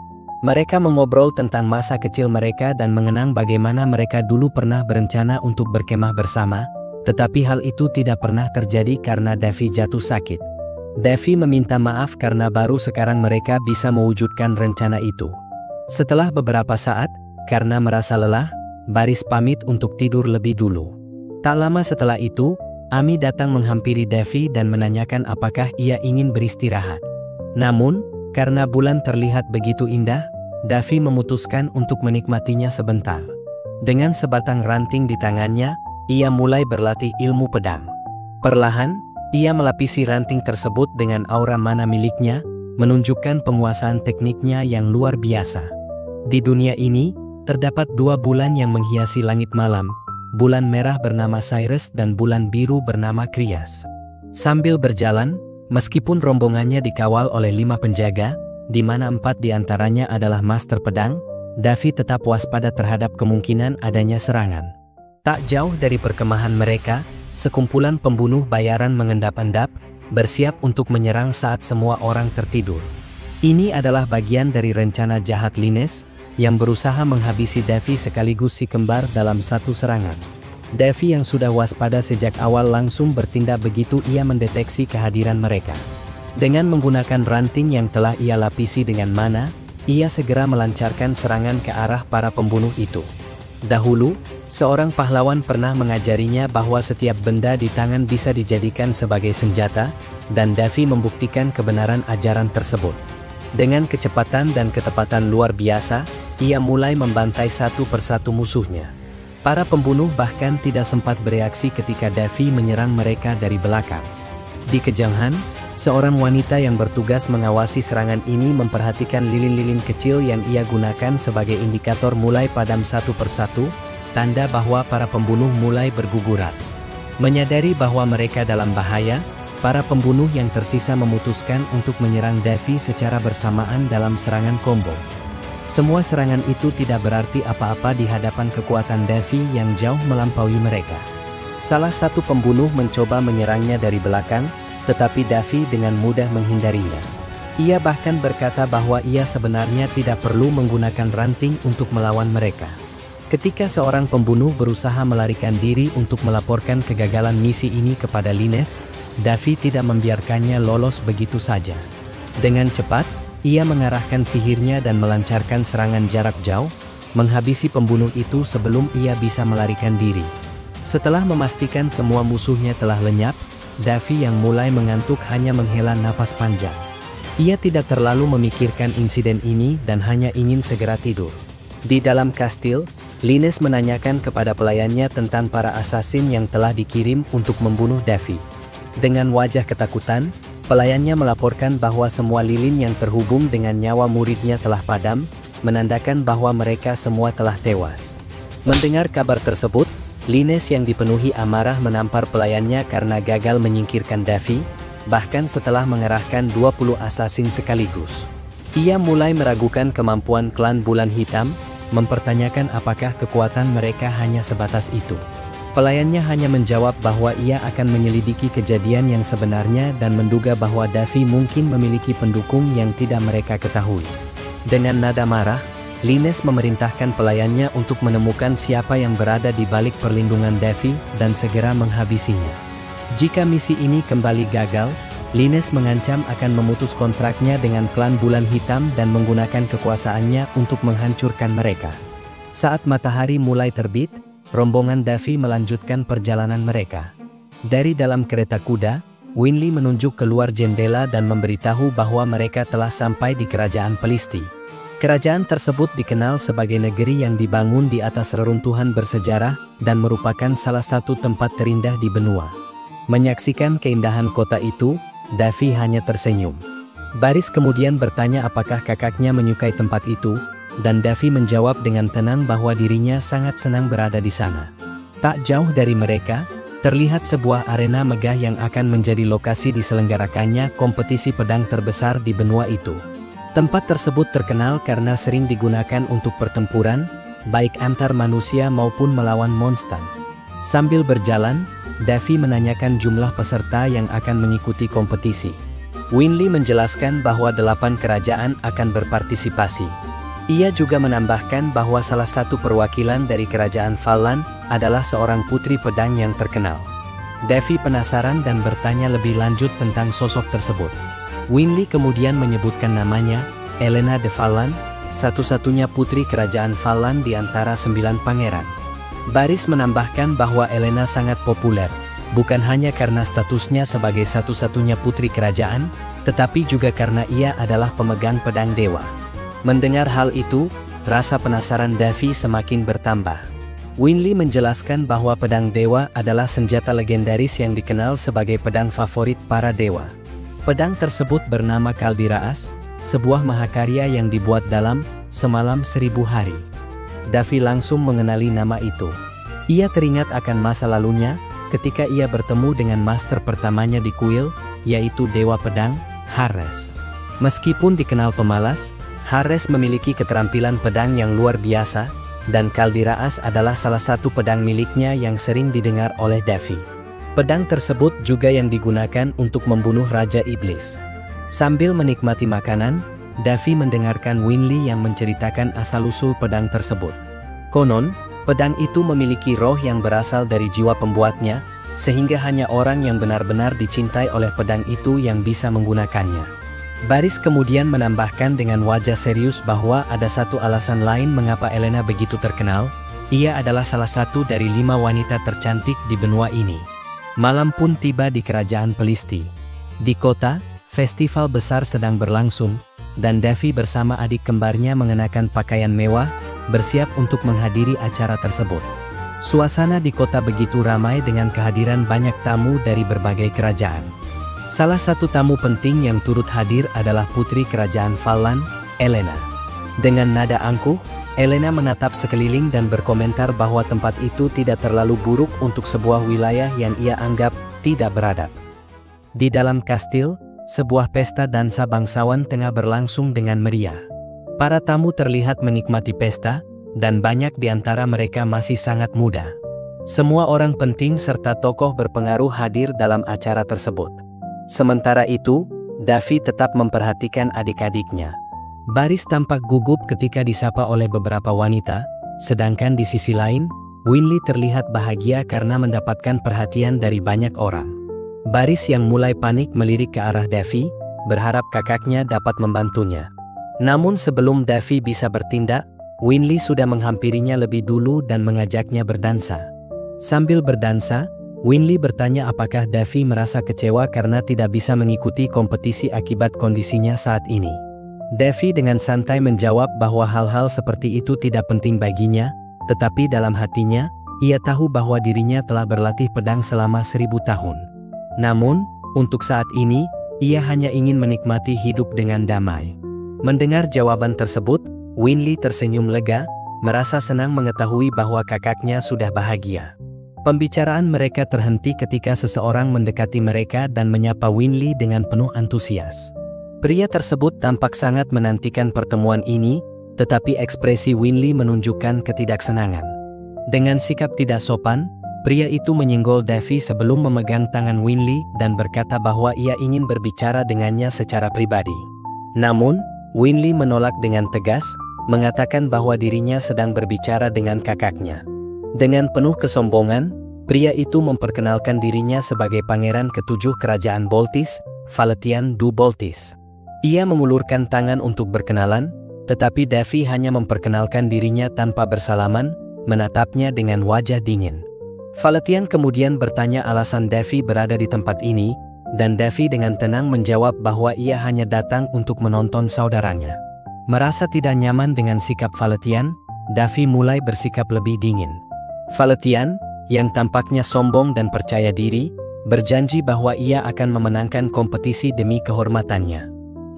Mereka mengobrol tentang masa kecil mereka dan mengenang bagaimana mereka dulu pernah berencana untuk berkemah bersama, tetapi hal itu tidak pernah terjadi karena Davy jatuh sakit. Davy meminta maaf karena baru sekarang mereka bisa mewujudkan rencana itu. Setelah beberapa saat, karena merasa lelah, Baris pamit untuk tidur lebih dulu. Tak lama setelah itu, Ami datang menghampiri Davy dan menanyakan apakah ia ingin beristirahat. Namun, karena bulan terlihat begitu indah, Davy memutuskan untuk menikmatinya sebentar. Dengan sebatang ranting di tangannya, ia mulai berlatih ilmu pedang. Perlahan, ia melapisi ranting tersebut dengan aura mana miliknya, menunjukkan penguasaan tekniknya yang luar biasa. Di dunia ini, terdapat dua bulan yang menghiasi langit malam, bulan merah bernama Cyrus dan bulan biru bernama Krias. Sambil berjalan, meskipun rombongannya dikawal oleh 5 penjaga, di mana 4 diantaranya adalah master pedang, Davy tetap waspada terhadap kemungkinan adanya serangan. Tak jauh dari perkemahan mereka, sekumpulan pembunuh bayaran mengendap-endap, bersiap untuk menyerang saat semua orang tertidur. Ini adalah bagian dari rencana jahat Lines, yang berusaha menghabisi Davy sekaligus si kembar dalam satu serangan. Davy yang sudah waspada sejak awal langsung bertindak begitu ia mendeteksi kehadiran mereka. Dengan menggunakan ranting yang telah ia lapisi dengan mana, ia segera melancarkan serangan ke arah para pembunuh itu. Dahulu, seorang pahlawan pernah mengajarinya bahwa setiap benda di tangan bisa dijadikan sebagai senjata, dan Davy membuktikan kebenaran ajaran tersebut. Dengan kecepatan dan ketepatan luar biasa, ia mulai membantai satu persatu musuhnya. Para pembunuh bahkan tidak sempat bereaksi ketika Davy menyerang mereka dari belakang. Di kejauhan, Seorang wanita yang bertugas mengawasi serangan ini memperhatikan lilin-lilin kecil yang ia gunakan sebagai indikator mulai padam satu persatu, tanda bahwa para pembunuh mulai berguguran. Menyadari bahwa mereka dalam bahaya, para pembunuh yang tersisa memutuskan untuk menyerang Davy secara bersamaan dalam serangan combo. Semua serangan itu tidak berarti apa-apa di hadapan kekuatan Davy yang jauh melampaui mereka. Salah satu pembunuh mencoba menyerangnya dari belakang, tetapi Davy dengan mudah menghindarinya. Ia bahkan berkata bahwa ia sebenarnya tidak perlu menggunakan ranting untuk melawan mereka. Ketika seorang pembunuh berusaha melarikan diri untuk melaporkan kegagalan misi ini kepada Linnes, Davy tidak membiarkannya lolos begitu saja. Dengan cepat, ia mengarahkan sihirnya dan melancarkan serangan jarak jauh, menghabisi pembunuh itu sebelum ia bisa melarikan diri. Setelah memastikan semua musuhnya telah lenyap, Davy yang mulai mengantuk hanya menghela napas panjang. Ia tidak terlalu memikirkan insiden ini dan hanya ingin segera tidur. Di dalam kastil, Linnes menanyakan kepada pelayannya tentang para asasin yang telah dikirim untuk membunuh Davy. Dengan wajah ketakutan, pelayannya melaporkan bahwa semua lilin yang terhubung dengan nyawa muridnya telah padam, menandakan bahwa mereka semua telah tewas. Mendengar kabar tersebut, Linnes yang dipenuhi amarah menampar pelayannya karena gagal menyingkirkan Davy, bahkan setelah mengerahkan 20 asasin sekaligus. Ia mulai meragukan kemampuan klan Bulan Hitam, mempertanyakan apakah kekuatan mereka hanya sebatas itu. Pelayannya hanya menjawab bahwa ia akan menyelidiki kejadian yang sebenarnya dan menduga bahwa Davy mungkin memiliki pendukung yang tidak mereka ketahui. Dengan nada marah, Linnes memerintahkan pelayannya untuk menemukan siapa yang berada di balik perlindungan Davy dan segera menghabisinya. Jika misi ini kembali gagal, Linnes mengancam akan memutus kontraknya dengan klan Bulan Hitam dan menggunakan kekuasaannya untuk menghancurkan mereka. Saat matahari mulai terbit, rombongan Davy melanjutkan perjalanan mereka. Dari dalam kereta kuda, Winley menunjuk keluar jendela dan memberitahu bahwa mereka telah sampai di kerajaan Pelisti. Kerajaan tersebut dikenal sebagai negeri yang dibangun di atas reruntuhan bersejarah dan merupakan salah satu tempat terindah di benua. Menyaksikan keindahan kota itu, Davy hanya tersenyum. Baris kemudian bertanya apakah kakaknya menyukai tempat itu, dan Davy menjawab dengan tenang bahwa dirinya sangat senang berada di sana. Tak jauh dari mereka, terlihat sebuah arena megah yang akan menjadi lokasi diselenggarakannya kompetisi pedang terbesar di benua itu. Tempat tersebut terkenal karena sering digunakan untuk pertempuran, baik antar manusia maupun melawan monster. Sambil berjalan, Davy menanyakan jumlah peserta yang akan mengikuti kompetisi. Winley menjelaskan bahwa 8 kerajaan akan berpartisipasi. Ia juga menambahkan bahwa salah satu perwakilan dari kerajaan Fallan adalah seorang putri pedang yang terkenal. Davy penasaran dan bertanya lebih lanjut tentang sosok tersebut. Winley kemudian menyebutkan namanya, Elena de Fallan, satu-satunya putri kerajaan Fallan di antara 9 pangeran. Baris menambahkan bahwa Elena sangat populer, bukan hanya karena statusnya sebagai satu-satunya putri kerajaan, tetapi juga karena ia adalah pemegang pedang dewa. Mendengar hal itu, rasa penasaran Davy semakin bertambah. Winley menjelaskan bahwa pedang dewa adalah senjata legendaris yang dikenal sebagai pedang favorit para dewa. Pedang tersebut bernama Kaldiraas, sebuah mahakarya yang dibuat dalam semalam 1000 hari. Davy langsung mengenali nama itu. Ia teringat akan masa lalunya, ketika ia bertemu dengan master pertamanya di kuil, yaitu Dewa Pedang, Hares. Meskipun dikenal pemalas, Hares memiliki keterampilan pedang yang luar biasa, dan Kaldiraas adalah salah satu pedang miliknya yang sering didengar oleh Davy. Pedang tersebut juga yang digunakan untuk membunuh Raja Iblis. Sambil menikmati makanan, Davy mendengarkan Winley yang menceritakan asal-usul pedang tersebut. Konon, pedang itu memiliki roh yang berasal dari jiwa pembuatnya, sehingga hanya orang yang benar-benar dicintai oleh pedang itu yang bisa menggunakannya. Baris kemudian menambahkan dengan wajah serius bahwa ada satu alasan lain mengapa Elena begitu terkenal. Ia adalah salah satu dari 5 wanita tercantik di benua ini. Malam pun tiba di kerajaan Pelisti. Di kota, festival besar sedang berlangsung, dan Davy bersama adik kembarnya mengenakan pakaian mewah, bersiap untuk menghadiri acara tersebut. Suasana di kota begitu ramai dengan kehadiran banyak tamu dari berbagai kerajaan. Salah satu tamu penting yang turut hadir adalah putri kerajaan Fallan, Elena. Dengan nada angkuh, Elena menatap sekeliling dan berkomentar bahwa tempat itu tidak terlalu buruk untuk sebuah wilayah yang ia anggap tidak beradab. Di dalam kastil, sebuah pesta dansa bangsawan tengah berlangsung dengan meriah. Para tamu terlihat menikmati pesta, dan banyak di antara mereka masih sangat muda. Semua orang penting serta tokoh berpengaruh hadir dalam acara tersebut. Sementara itu, Daffy tetap memperhatikan adik-adiknya. Baris tampak gugup ketika disapa oleh beberapa wanita, sedangkan di sisi lain, Winley terlihat bahagia karena mendapatkan perhatian dari banyak orang. Baris yang mulai panik melirik ke arah Daffy, berharap kakaknya dapat membantunya. Namun sebelum Daffy bisa bertindak, Winley sudah menghampirinya lebih dulu dan mengajaknya berdansa. Sambil berdansa, Winley bertanya apakah Daffy merasa kecewa karena tidak bisa mengikuti kompetisi akibat kondisinya saat ini. Daffy dengan santai menjawab bahwa hal-hal seperti itu tidak penting baginya, tetapi dalam hatinya, ia tahu bahwa dirinya telah berlatih pedang selama 1000 tahun. Namun, untuk saat ini, ia hanya ingin menikmati hidup dengan damai. Mendengar jawaban tersebut, Winley tersenyum lega, merasa senang mengetahui bahwa kakaknya sudah bahagia. Pembicaraan mereka terhenti ketika seseorang mendekati mereka dan menyapa Winley dengan penuh antusias. Pria tersebut tampak sangat menantikan pertemuan ini, tetapi ekspresi Winley menunjukkan ketidaksenangan. Dengan sikap tidak sopan, pria itu menyenggol Daffy sebelum memegang tangan Winley dan berkata bahwa ia ingin berbicara dengannya secara pribadi. Namun, Winley menolak dengan tegas, mengatakan bahwa dirinya sedang berbicara dengan kakaknya. Dengan penuh kesombongan, pria itu memperkenalkan dirinya sebagai pangeran ketujuh kerajaan Boltis, Valetian du Boltis. Ia mengulurkan tangan untuk berkenalan, tetapi Daffy hanya memperkenalkan dirinya tanpa bersalaman, menatapnya dengan wajah dingin. Valetian kemudian bertanya alasan Daffy berada di tempat ini, dan Daffy dengan tenang menjawab bahwa ia hanya datang untuk menonton saudaranya. Merasa tidak nyaman dengan sikap Valetian, Daffy mulai bersikap lebih dingin. Valetian, yang tampaknya sombong dan percaya diri, berjanji bahwa ia akan memenangkan kompetisi demi kehormatannya.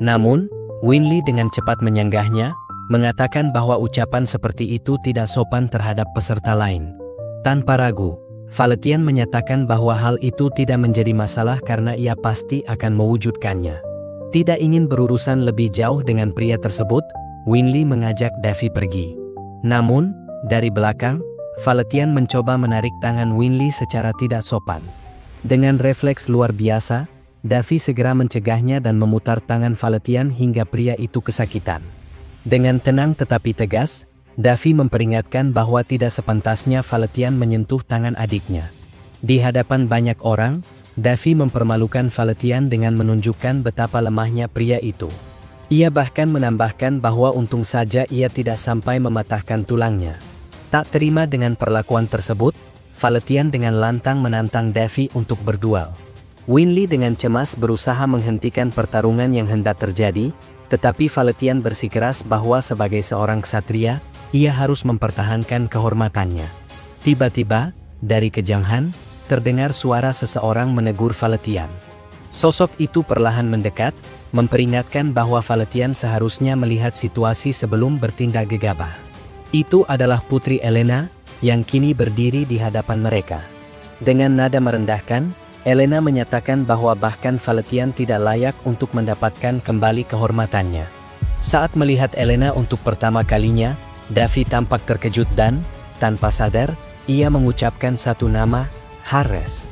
Namun, Winley dengan cepat menyanggahnya, mengatakan bahwa ucapan seperti itu tidak sopan terhadap peserta lain. Tanpa ragu, Valetian menyatakan bahwa hal itu tidak menjadi masalah karena ia pasti akan mewujudkannya. Tidak ingin berurusan lebih jauh dengan pria tersebut, Winley mengajak Daffy pergi. Namun, dari belakang, Valetian mencoba menarik tangan Winley secara tidak sopan. Dengan refleks luar biasa, Daffy segera mencegahnya dan memutar tangan Valetian hingga pria itu kesakitan. Dengan tenang tetapi tegas, Daffy memperingatkan bahwa tidak sepantasnya Valetian menyentuh tangan adiknya. Di hadapan banyak orang, Daffy mempermalukan Valetian dengan menunjukkan betapa lemahnya pria itu. Ia bahkan menambahkan bahwa untung saja ia tidak sampai mematahkan tulangnya. Tak terima dengan perlakuan tersebut, Valetian dengan lantang menantang Daffy untuk berduel. Winley dengan cemas berusaha menghentikan pertarungan yang hendak terjadi, tetapi Valetian bersikeras bahwa sebagai seorang ksatria, ia harus mempertahankan kehormatannya. Tiba-tiba, dari kejauhan, terdengar suara seseorang menegur Valetian. Sosok itu perlahan mendekat, memperingatkan bahwa Valetian seharusnya melihat situasi sebelum bertindak gegabah. Itu adalah Putri Elena, yang kini berdiri di hadapan mereka. Dengan nada merendahkan, Elena menyatakan bahwa bahkan Valetian tidak layak untuk mendapatkan kembali kehormatannya. Saat melihat Elena untuk pertama kalinya, Daffy tampak terkejut dan, tanpa sadar, ia mengucapkan satu nama, Hares.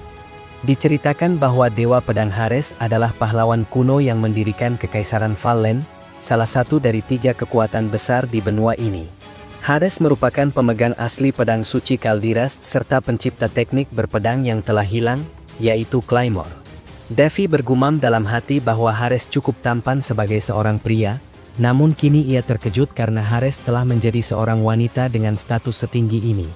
Diceritakan bahwa Dewa Pedang Hares adalah pahlawan kuno yang mendirikan Kekaisaran Fallen, salah satu dari 3 kekuatan besar di benua ini. Hares merupakan pemegang asli pedang suci Kaldiras serta pencipta teknik berpedang yang telah hilang, yaitu Claymore. Daffy bergumam dalam hati bahwa Hares cukup tampan sebagai seorang pria, namun kini ia terkejut karena Hares telah menjadi seorang wanita dengan status setinggi ini.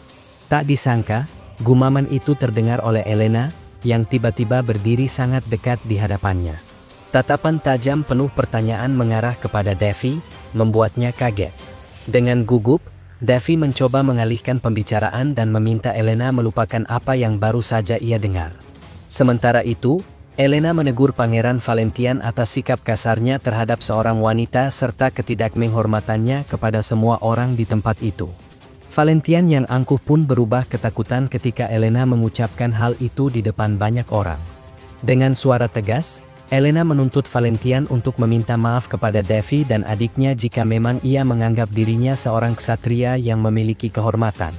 Tak disangka, gumaman itu terdengar oleh Elena, yang tiba-tiba berdiri sangat dekat di hadapannya. Tatapan tajam penuh pertanyaan mengarah kepada Daffy, membuatnya kaget. Dengan gugup, Daffy mencoba mengalihkan pembicaraan dan meminta Elena melupakan apa yang baru saja ia dengar. Sementara itu, Elena menegur Pangeran Valentian atas sikap kasarnya terhadap seorang wanita serta ketidakmenghormatannya kepada semua orang di tempat itu. Valentian yang angkuh pun berubah ketakutan ketika Elena mengucapkan hal itu di depan banyak orang. Dengan suara tegas, Elena menuntut Valentian untuk meminta maaf kepada Devi dan adiknya jika memang ia menganggap dirinya seorang ksatria yang memiliki kehormatan.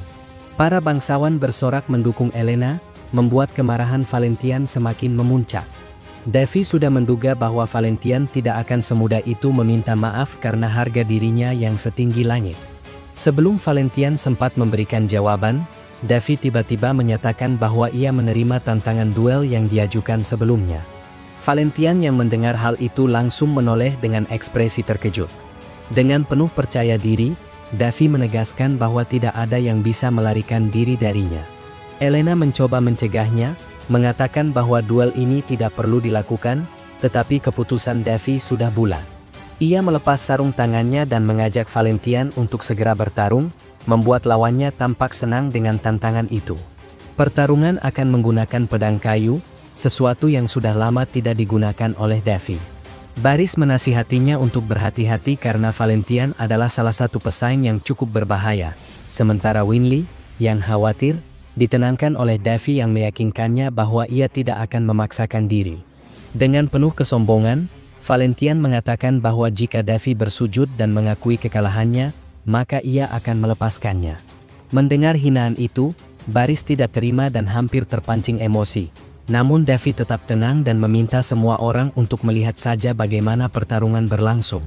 Para bangsawan bersorak mendukung Elena, membuat kemarahan Valentian semakin memuncak. Devi sudah menduga bahwa Valentian tidak akan semudah itu meminta maaf karena harga dirinya yang setinggi langit. Sebelum Valentian sempat memberikan jawaban, Devi tiba-tiba menyatakan bahwa ia menerima tantangan duel yang diajukan sebelumnya. Valentian yang mendengar hal itu langsung menoleh dengan ekspresi terkejut. Dengan penuh percaya diri, Devi menegaskan bahwa tidak ada yang bisa melarikan diri darinya. Elena mencoba mencegahnya, mengatakan bahwa duel ini tidak perlu dilakukan, tetapi keputusan Devi sudah bulat. Ia melepas sarung tangannya dan mengajak Valentian untuk segera bertarung, membuat lawannya tampak senang dengan tantangan itu. Pertarungan akan menggunakan pedang kayu, sesuatu yang sudah lama tidak digunakan oleh Devi. Baris menasihatinya untuk berhati-hati karena Valentian adalah salah satu pesaing yang cukup berbahaya, sementara Winley, yang khawatir, ditenangkan oleh Devi yang meyakinkannya bahwa ia tidak akan memaksakan diri. Dengan penuh kesombongan, Valentian mengatakan bahwa jika Devi bersujud dan mengakui kekalahannya, maka ia akan melepaskannya. Mendengar hinaan itu, Baris tidak terima dan hampir terpancing emosi. Namun Devi tetap tenang dan meminta semua orang untuk melihat saja bagaimana pertarungan berlangsung.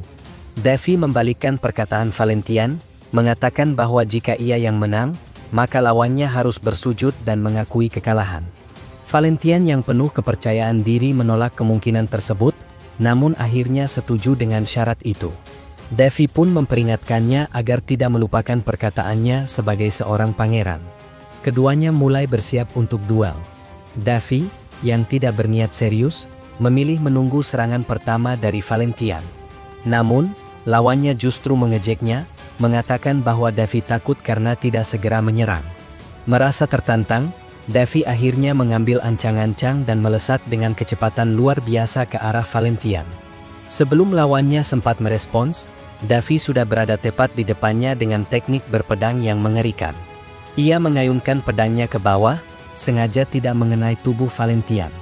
Devi membalikkan perkataan Valentian, mengatakan bahwa jika ia yang menang, maka lawannya harus bersujud dan mengakui kekalahan. Valentian yang penuh kepercayaan diri menolak kemungkinan tersebut, namun akhirnya setuju dengan syarat itu. Devi pun memperingatkannya agar tidak melupakan perkataannya sebagai seorang pangeran. Keduanya mulai bersiap untuk duel. Devi, yang tidak berniat serius, memilih menunggu serangan pertama dari Valentian. Namun, lawannya justru mengejeknya, mengatakan bahwa Devi takut karena tidak segera menyerang. Merasa tertantang, Devi akhirnya mengambil ancang-ancang dan melesat dengan kecepatan luar biasa ke arah Valentian. Sebelum lawannya sempat merespons, Devi sudah berada tepat di depannya dengan teknik berpedang yang mengerikan. Ia mengayunkan pedangnya ke bawah, sengaja tidak mengenai tubuh Valentian.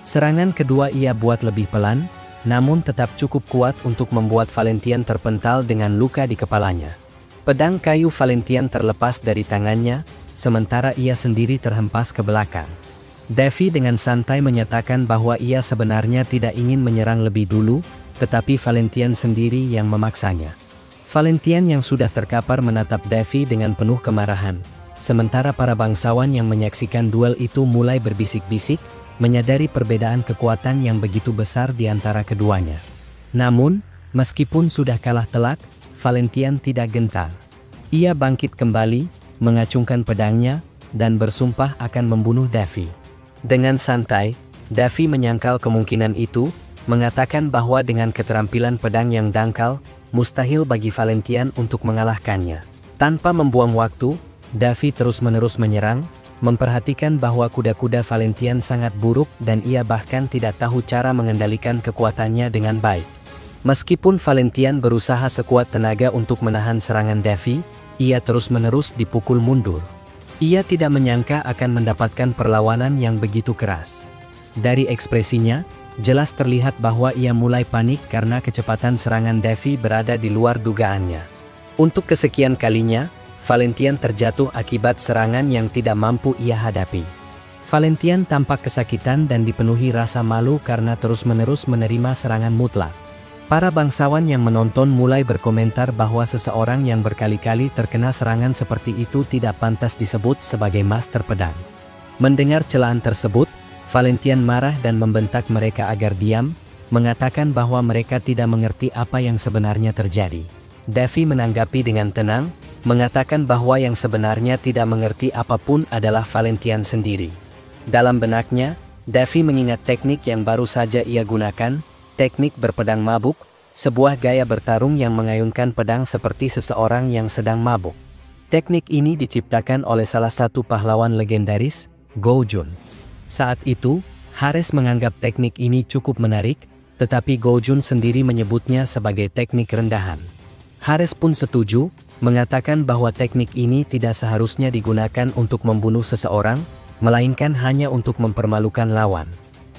Serangan kedua ia buat lebih pelan, namun tetap cukup kuat untuk membuat Valentian terpental dengan luka di kepalanya. Pedang kayu Valentian terlepas dari tangannya, sementara ia sendiri terhempas ke belakang. Devi dengan santai menyatakan bahwa ia sebenarnya tidak ingin menyerang lebih dulu, tetapi Valentian sendiri yang memaksanya. Valentian yang sudah terkapar menatap Devi dengan penuh kemarahan, sementara para bangsawan yang menyaksikan duel itu mulai berbisik-bisik, menyadari perbedaan kekuatan yang begitu besar di antara keduanya. Namun, meskipun sudah kalah telak, Valentian tidak gentar. Ia bangkit kembali, mengacungkan pedangnya, dan bersumpah akan membunuh Devi. Dengan santai, Devi menyangkal kemungkinan itu, mengatakan bahwa dengan keterampilan pedang yang dangkal, mustahil bagi Valentian untuk mengalahkannya. Tanpa membuang waktu, Devi terus-menerus menyerang, memperhatikan bahwa kuda-kuda Valentian sangat buruk dan ia bahkan tidak tahu cara mengendalikan kekuatannya dengan baik. Meskipun Valentian berusaha sekuat tenaga untuk menahan serangan Devi, ia terus-menerus dipukul mundur. Ia tidak menyangka akan mendapatkan perlawanan yang begitu keras. Dari ekspresinya, jelas terlihat bahwa ia mulai panik karena kecepatan serangan Devi berada di luar dugaannya. Untuk kesekian kalinya, Valentian terjatuh akibat serangan yang tidak mampu ia hadapi. Valentian tampak kesakitan dan dipenuhi rasa malu karena terus-menerus menerima serangan mutlak. Para bangsawan yang menonton mulai berkomentar bahwa seseorang yang berkali-kali terkena serangan seperti itu tidak pantas disebut sebagai master pedang. Mendengar celaan tersebut, Valentian marah dan membentak mereka agar diam, mengatakan bahwa mereka tidak mengerti apa yang sebenarnya terjadi. Devi menanggapi dengan tenang, mengatakan bahwa yang sebenarnya tidak mengerti apapun adalah Valentian sendiri. Dalam benaknya, Devi mengingat teknik yang baru saja ia gunakan, teknik berpedang mabuk, sebuah gaya bertarung yang mengayunkan pedang seperti seseorang yang sedang mabuk. Teknik ini diciptakan oleh salah satu pahlawan legendaris, Go Jun. Saat itu, Hares menganggap teknik ini cukup menarik, tetapi Go Jun sendiri menyebutnya sebagai teknik rendahan. Hares pun setuju, mengatakan bahwa teknik ini tidak seharusnya digunakan untuk membunuh seseorang, melainkan hanya untuk mempermalukan lawan.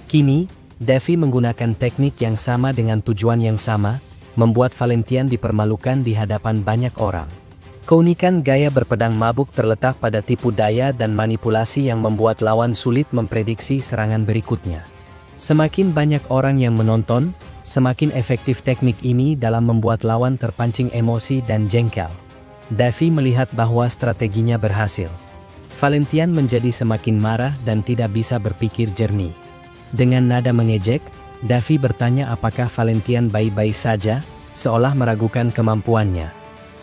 Kini, Devi menggunakan teknik yang sama dengan tujuan yang sama, membuat Valentian dipermalukan di hadapan banyak orang. Keunikan gaya berpedang mabuk terletak pada tipu daya dan manipulasi yang membuat lawan sulit memprediksi serangan berikutnya. Semakin banyak orang yang menonton, semakin efektif teknik ini dalam membuat lawan terpancing emosi dan jengkel. Devi melihat bahwa strateginya berhasil. Valentian menjadi semakin marah dan tidak bisa berpikir jernih. Dengan nada mengejek, Devi bertanya apakah Valentian baik-baik saja, seolah meragukan kemampuannya.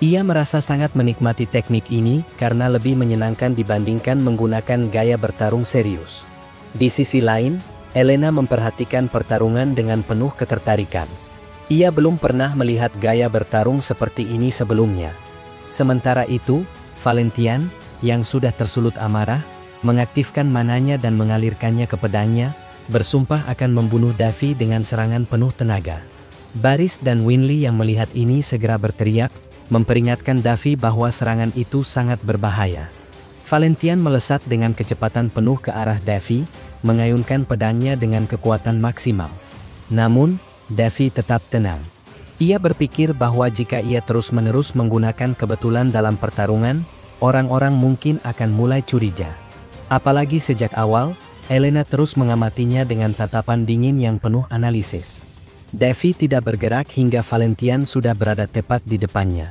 Ia merasa sangat menikmati teknik ini karena lebih menyenangkan dibandingkan menggunakan gaya bertarung serius. Di sisi lain, Elena memperhatikan pertarungan dengan penuh ketertarikan. Ia belum pernah melihat gaya bertarung seperti ini sebelumnya. Sementara itu, Valentian, yang sudah tersulut amarah, mengaktifkan mananya dan mengalirkannya ke pedangnya, bersumpah akan membunuh Devi dengan serangan penuh tenaga. Baris dan Winley yang melihat ini segera berteriak, memperingatkan Devi bahwa serangan itu sangat berbahaya. Valentian melesat dengan kecepatan penuh ke arah Devi, mengayunkan pedangnya dengan kekuatan maksimal. Namun, Devi tetap tenang. Ia berpikir bahwa jika ia terus-menerus menggunakan kebetulan dalam pertarungan, orang-orang mungkin akan mulai curiga. Apalagi sejak awal, Elena terus mengamatinya dengan tatapan dingin yang penuh analisis. Devi tidak bergerak hingga Valentian sudah berada tepat di depannya.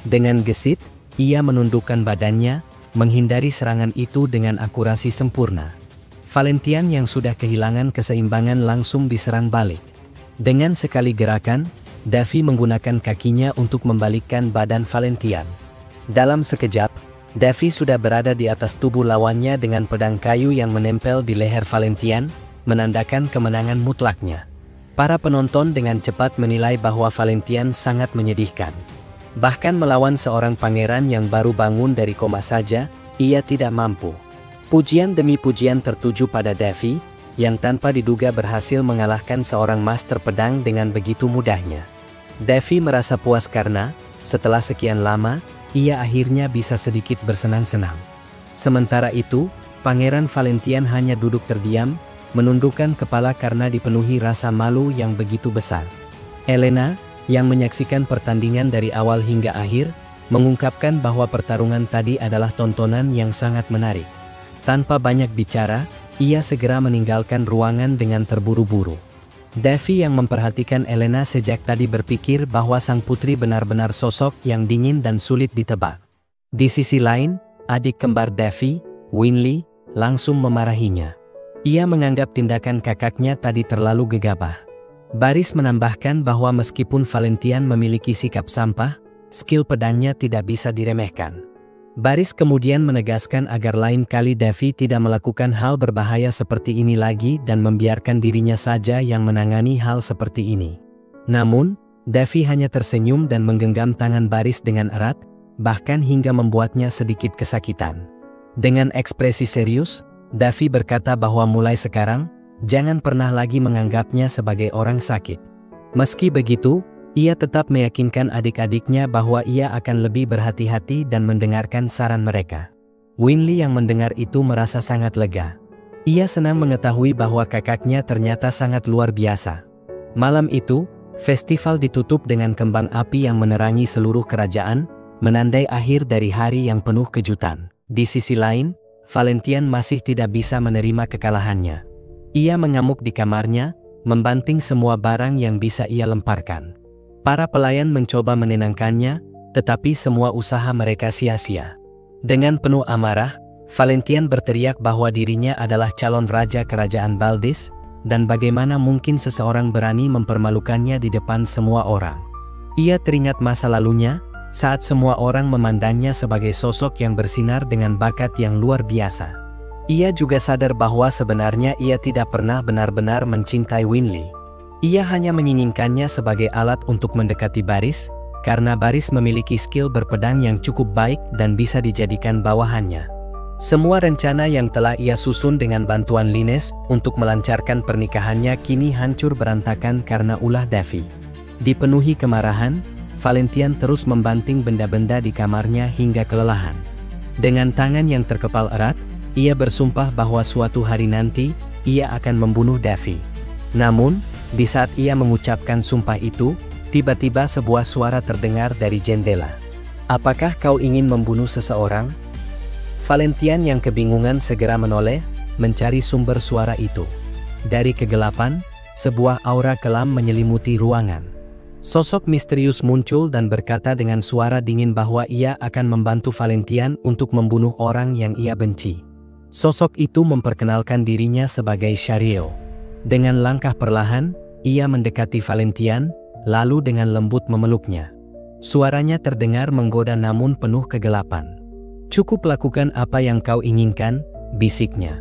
Dengan gesit, ia menundukkan badannya, menghindari serangan itu dengan akurasi sempurna. Valentian yang sudah kehilangan keseimbangan langsung diserang balik. Dengan sekali gerakan, Devi menggunakan kakinya untuk membalikkan badan Valentian. Dalam sekejap, Devi sudah berada di atas tubuh lawannya dengan pedang kayu yang menempel di leher Valentian, menandakan kemenangan mutlaknya. Para penonton dengan cepat menilai bahwa Valentian sangat menyedihkan. Bahkan melawan seorang pangeran yang baru bangun dari koma saja, ia tidak mampu. Pujian demi pujian tertuju pada Devi, yang tanpa diduga berhasil mengalahkan seorang master pedang dengan begitu mudahnya. Devi merasa puas karena, setelah sekian lama, ia akhirnya bisa sedikit bersenang-senang. Sementara itu, Pangeran Valentian hanya duduk terdiam, menundukkan kepala karena dipenuhi rasa malu yang begitu besar. Elena, yang menyaksikan pertandingan dari awal hingga akhir, mengungkapkan bahwa pertarungan tadi adalah tontonan yang sangat menarik. Tanpa banyak bicara, ia segera meninggalkan ruangan dengan terburu-buru. Devi yang memperhatikan Elena sejak tadi berpikir bahwa sang putri benar-benar sosok yang dingin dan sulit ditebak. Di sisi lain, adik kembar Devi, Winley, langsung memarahinya. Ia menganggap tindakan kakaknya tadi terlalu gegabah. Baris menambahkan bahwa meskipun Valentian memiliki sikap sampah, skill pedangnya tidak bisa diremehkan. Baris kemudian menegaskan agar lain kali Devi tidak melakukan hal berbahaya seperti ini lagi dan membiarkan dirinya saja yang menangani hal seperti ini. Namun, Devi hanya tersenyum dan menggenggam tangan Baris dengan erat, bahkan hingga membuatnya sedikit kesakitan. Dengan ekspresi serius, Devi berkata bahwa mulai sekarang, jangan pernah lagi menganggapnya sebagai orang sakit. Meski begitu, ia tetap meyakinkan adik-adiknya bahwa ia akan lebih berhati-hati dan mendengarkan saran mereka. Winley yang mendengar itu merasa sangat lega. Ia senang mengetahui bahwa kakaknya ternyata sangat luar biasa. Malam itu, festival ditutup dengan kembang api yang menerangi seluruh kerajaan, menandai akhir dari hari yang penuh kejutan. Di sisi lain, Valentian masih tidak bisa menerima kekalahannya. Ia mengamuk di kamarnya, membanting semua barang yang bisa ia lemparkan. Para pelayan mencoba menenangkannya, tetapi semua usaha mereka sia-sia. Dengan penuh amarah, Valentian berteriak bahwa dirinya adalah calon raja kerajaan Baldis, dan bagaimana mungkin seseorang berani mempermalukannya di depan semua orang. Ia teringat masa lalunya, saat semua orang memandangnya sebagai sosok yang bersinar dengan bakat yang luar biasa. Ia juga sadar bahwa sebenarnya ia tidak pernah benar-benar mencintai Winley. Ia hanya menginginkannya sebagai alat untuk mendekati Baris, karena Baris memiliki skill berpedang yang cukup baik dan bisa dijadikan bawahannya. Semua rencana yang telah ia susun dengan bantuan Linnes untuk melancarkan pernikahannya kini hancur berantakan karena ulah Davy. Dipenuhi kemarahan, Valentian terus membanting benda-benda di kamarnya hingga kelelahan. Dengan tangan yang terkepal erat, ia bersumpah bahwa suatu hari nanti, ia akan membunuh Davy. Namun, di saat ia mengucapkan sumpah itu, tiba-tiba sebuah suara terdengar dari jendela. "Apakah kau ingin membunuh seseorang?" Valentian yang kebingungan segera menoleh, mencari sumber suara itu. Dari kegelapan, sebuah aura kelam menyelimuti ruangan. Sosok misterius muncul dan berkata dengan suara dingin bahwa ia akan membantu Valentian untuk membunuh orang yang ia benci. Sosok itu memperkenalkan dirinya sebagai Shario. Dengan langkah perlahan, ia mendekati Valentian, lalu dengan lembut memeluknya. Suaranya terdengar menggoda namun penuh kegelapan. "Cukup lakukan apa yang kau inginkan," bisiknya.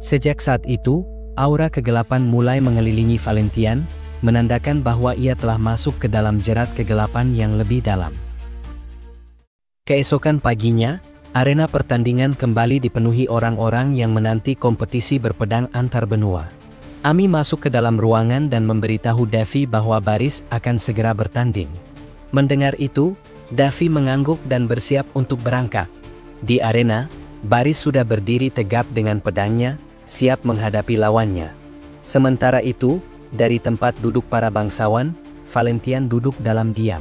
Sejak saat itu, aura kegelapan mulai mengelilingi Valentian, menandakan bahwa ia telah masuk ke dalam jerat kegelapan yang lebih dalam. Keesokan paginya, arena pertandingan kembali dipenuhi orang-orang yang menanti kompetisi berpedang antar benua. Amy masuk ke dalam ruangan dan memberitahu Davy bahwa Baris akan segera bertanding. Mendengar itu, Davy mengangguk dan bersiap untuk berangkat. Di arena, Baris sudah berdiri tegap dengan pedangnya, siap menghadapi lawannya. Sementara itu, dari tempat duduk para bangsawan, Valentian duduk dalam diam.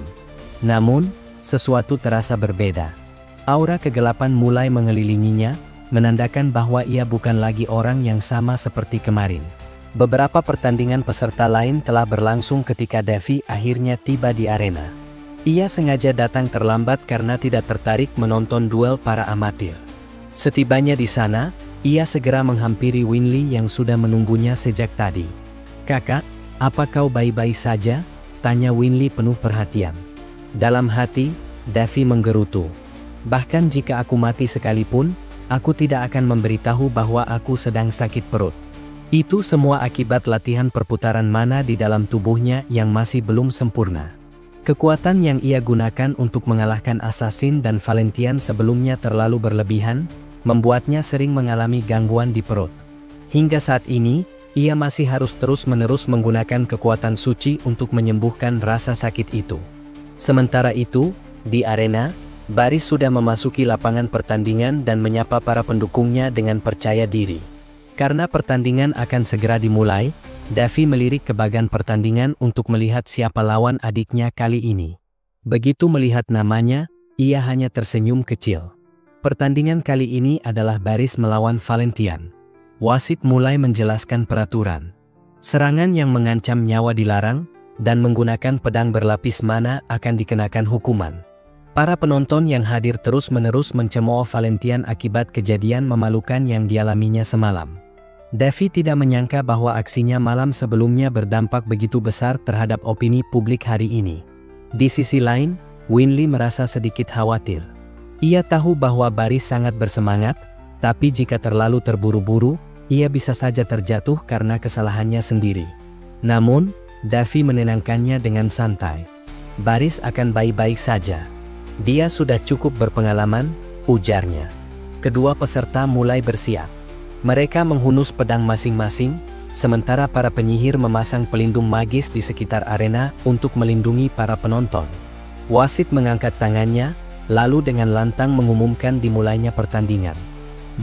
Namun, sesuatu terasa berbeda. Aura kegelapan mulai mengelilinginya, menandakan bahwa ia bukan lagi orang yang sama seperti kemarin. Beberapa pertandingan peserta lain telah berlangsung ketika Davy akhirnya tiba di arena. Ia sengaja datang terlambat karena tidak tertarik menonton duel para amatir. Setibanya di sana, ia segera menghampiri Winley yang sudah menunggunya sejak tadi. "Kakak, apa kau baik-baik saja?" tanya Winley penuh perhatian. Dalam hati, Davy menggerutu. "Bahkan jika aku mati sekalipun, aku tidak akan memberitahu bahwa aku sedang sakit perut. Itu semua akibat latihan perputaran mana di dalam tubuhnya yang masih belum sempurna." Kekuatan yang ia gunakan untuk mengalahkan Assassin dan Valentian sebelumnya terlalu berlebihan, membuatnya sering mengalami gangguan di perut. Hingga saat ini, ia masih harus terus-menerus menggunakan kekuatan suci untuk menyembuhkan rasa sakit itu. Sementara itu, di arena, Baris sudah memasuki lapangan pertandingan dan menyapa para pendukungnya dengan percaya diri. Karena pertandingan akan segera dimulai, Davy melirik ke bagan pertandingan untuk melihat siapa lawan adiknya kali ini. Begitu melihat namanya, ia hanya tersenyum kecil. Pertandingan kali ini adalah Baris melawan Valentian. Wasit mulai menjelaskan peraturan. Serangan yang mengancam nyawa dilarang, dan menggunakan pedang berlapis mana akan dikenakan hukuman. Para penonton yang hadir terus-menerus mencemooh Valentian akibat kejadian memalukan yang dialaminya semalam. Davy tidak menyangka bahwa aksinya malam sebelumnya berdampak begitu besar terhadap opini publik hari ini. Di sisi lain, Winley merasa sedikit khawatir. Ia tahu bahwa Baris sangat bersemangat, tapi jika terlalu terburu-buru, ia bisa saja terjatuh karena kesalahannya sendiri. Namun, Davy menenangkannya dengan santai. "Baris akan baik-baik saja. Dia sudah cukup berpengalaman," ujarnya. Kedua peserta mulai bersiap. Mereka menghunus pedang masing-masing, sementara para penyihir memasang pelindung magis di sekitar arena untuk melindungi para penonton. Wasit mengangkat tangannya, lalu dengan lantang mengumumkan dimulainya pertandingan.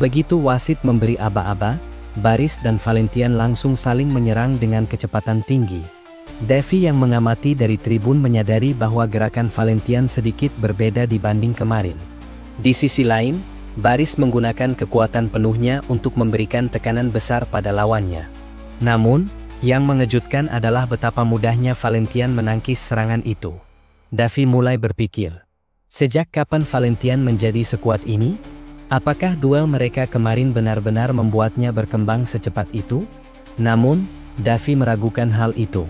Begitu wasit memberi aba-aba, Baris dan Valentian langsung saling menyerang dengan kecepatan tinggi. Davy yang mengamati dari tribun menyadari bahwa gerakan Valentian sedikit berbeda dibanding kemarin. Di sisi lain, Baris menggunakan kekuatan penuhnya untuk memberikan tekanan besar pada lawannya. Namun, yang mengejutkan adalah betapa mudahnya Valentian menangkis serangan itu. Davy mulai berpikir, sejak kapan Valentian menjadi sekuat ini? Apakah duel mereka kemarin benar-benar membuatnya berkembang secepat itu? Namun, Davy meragukan hal itu.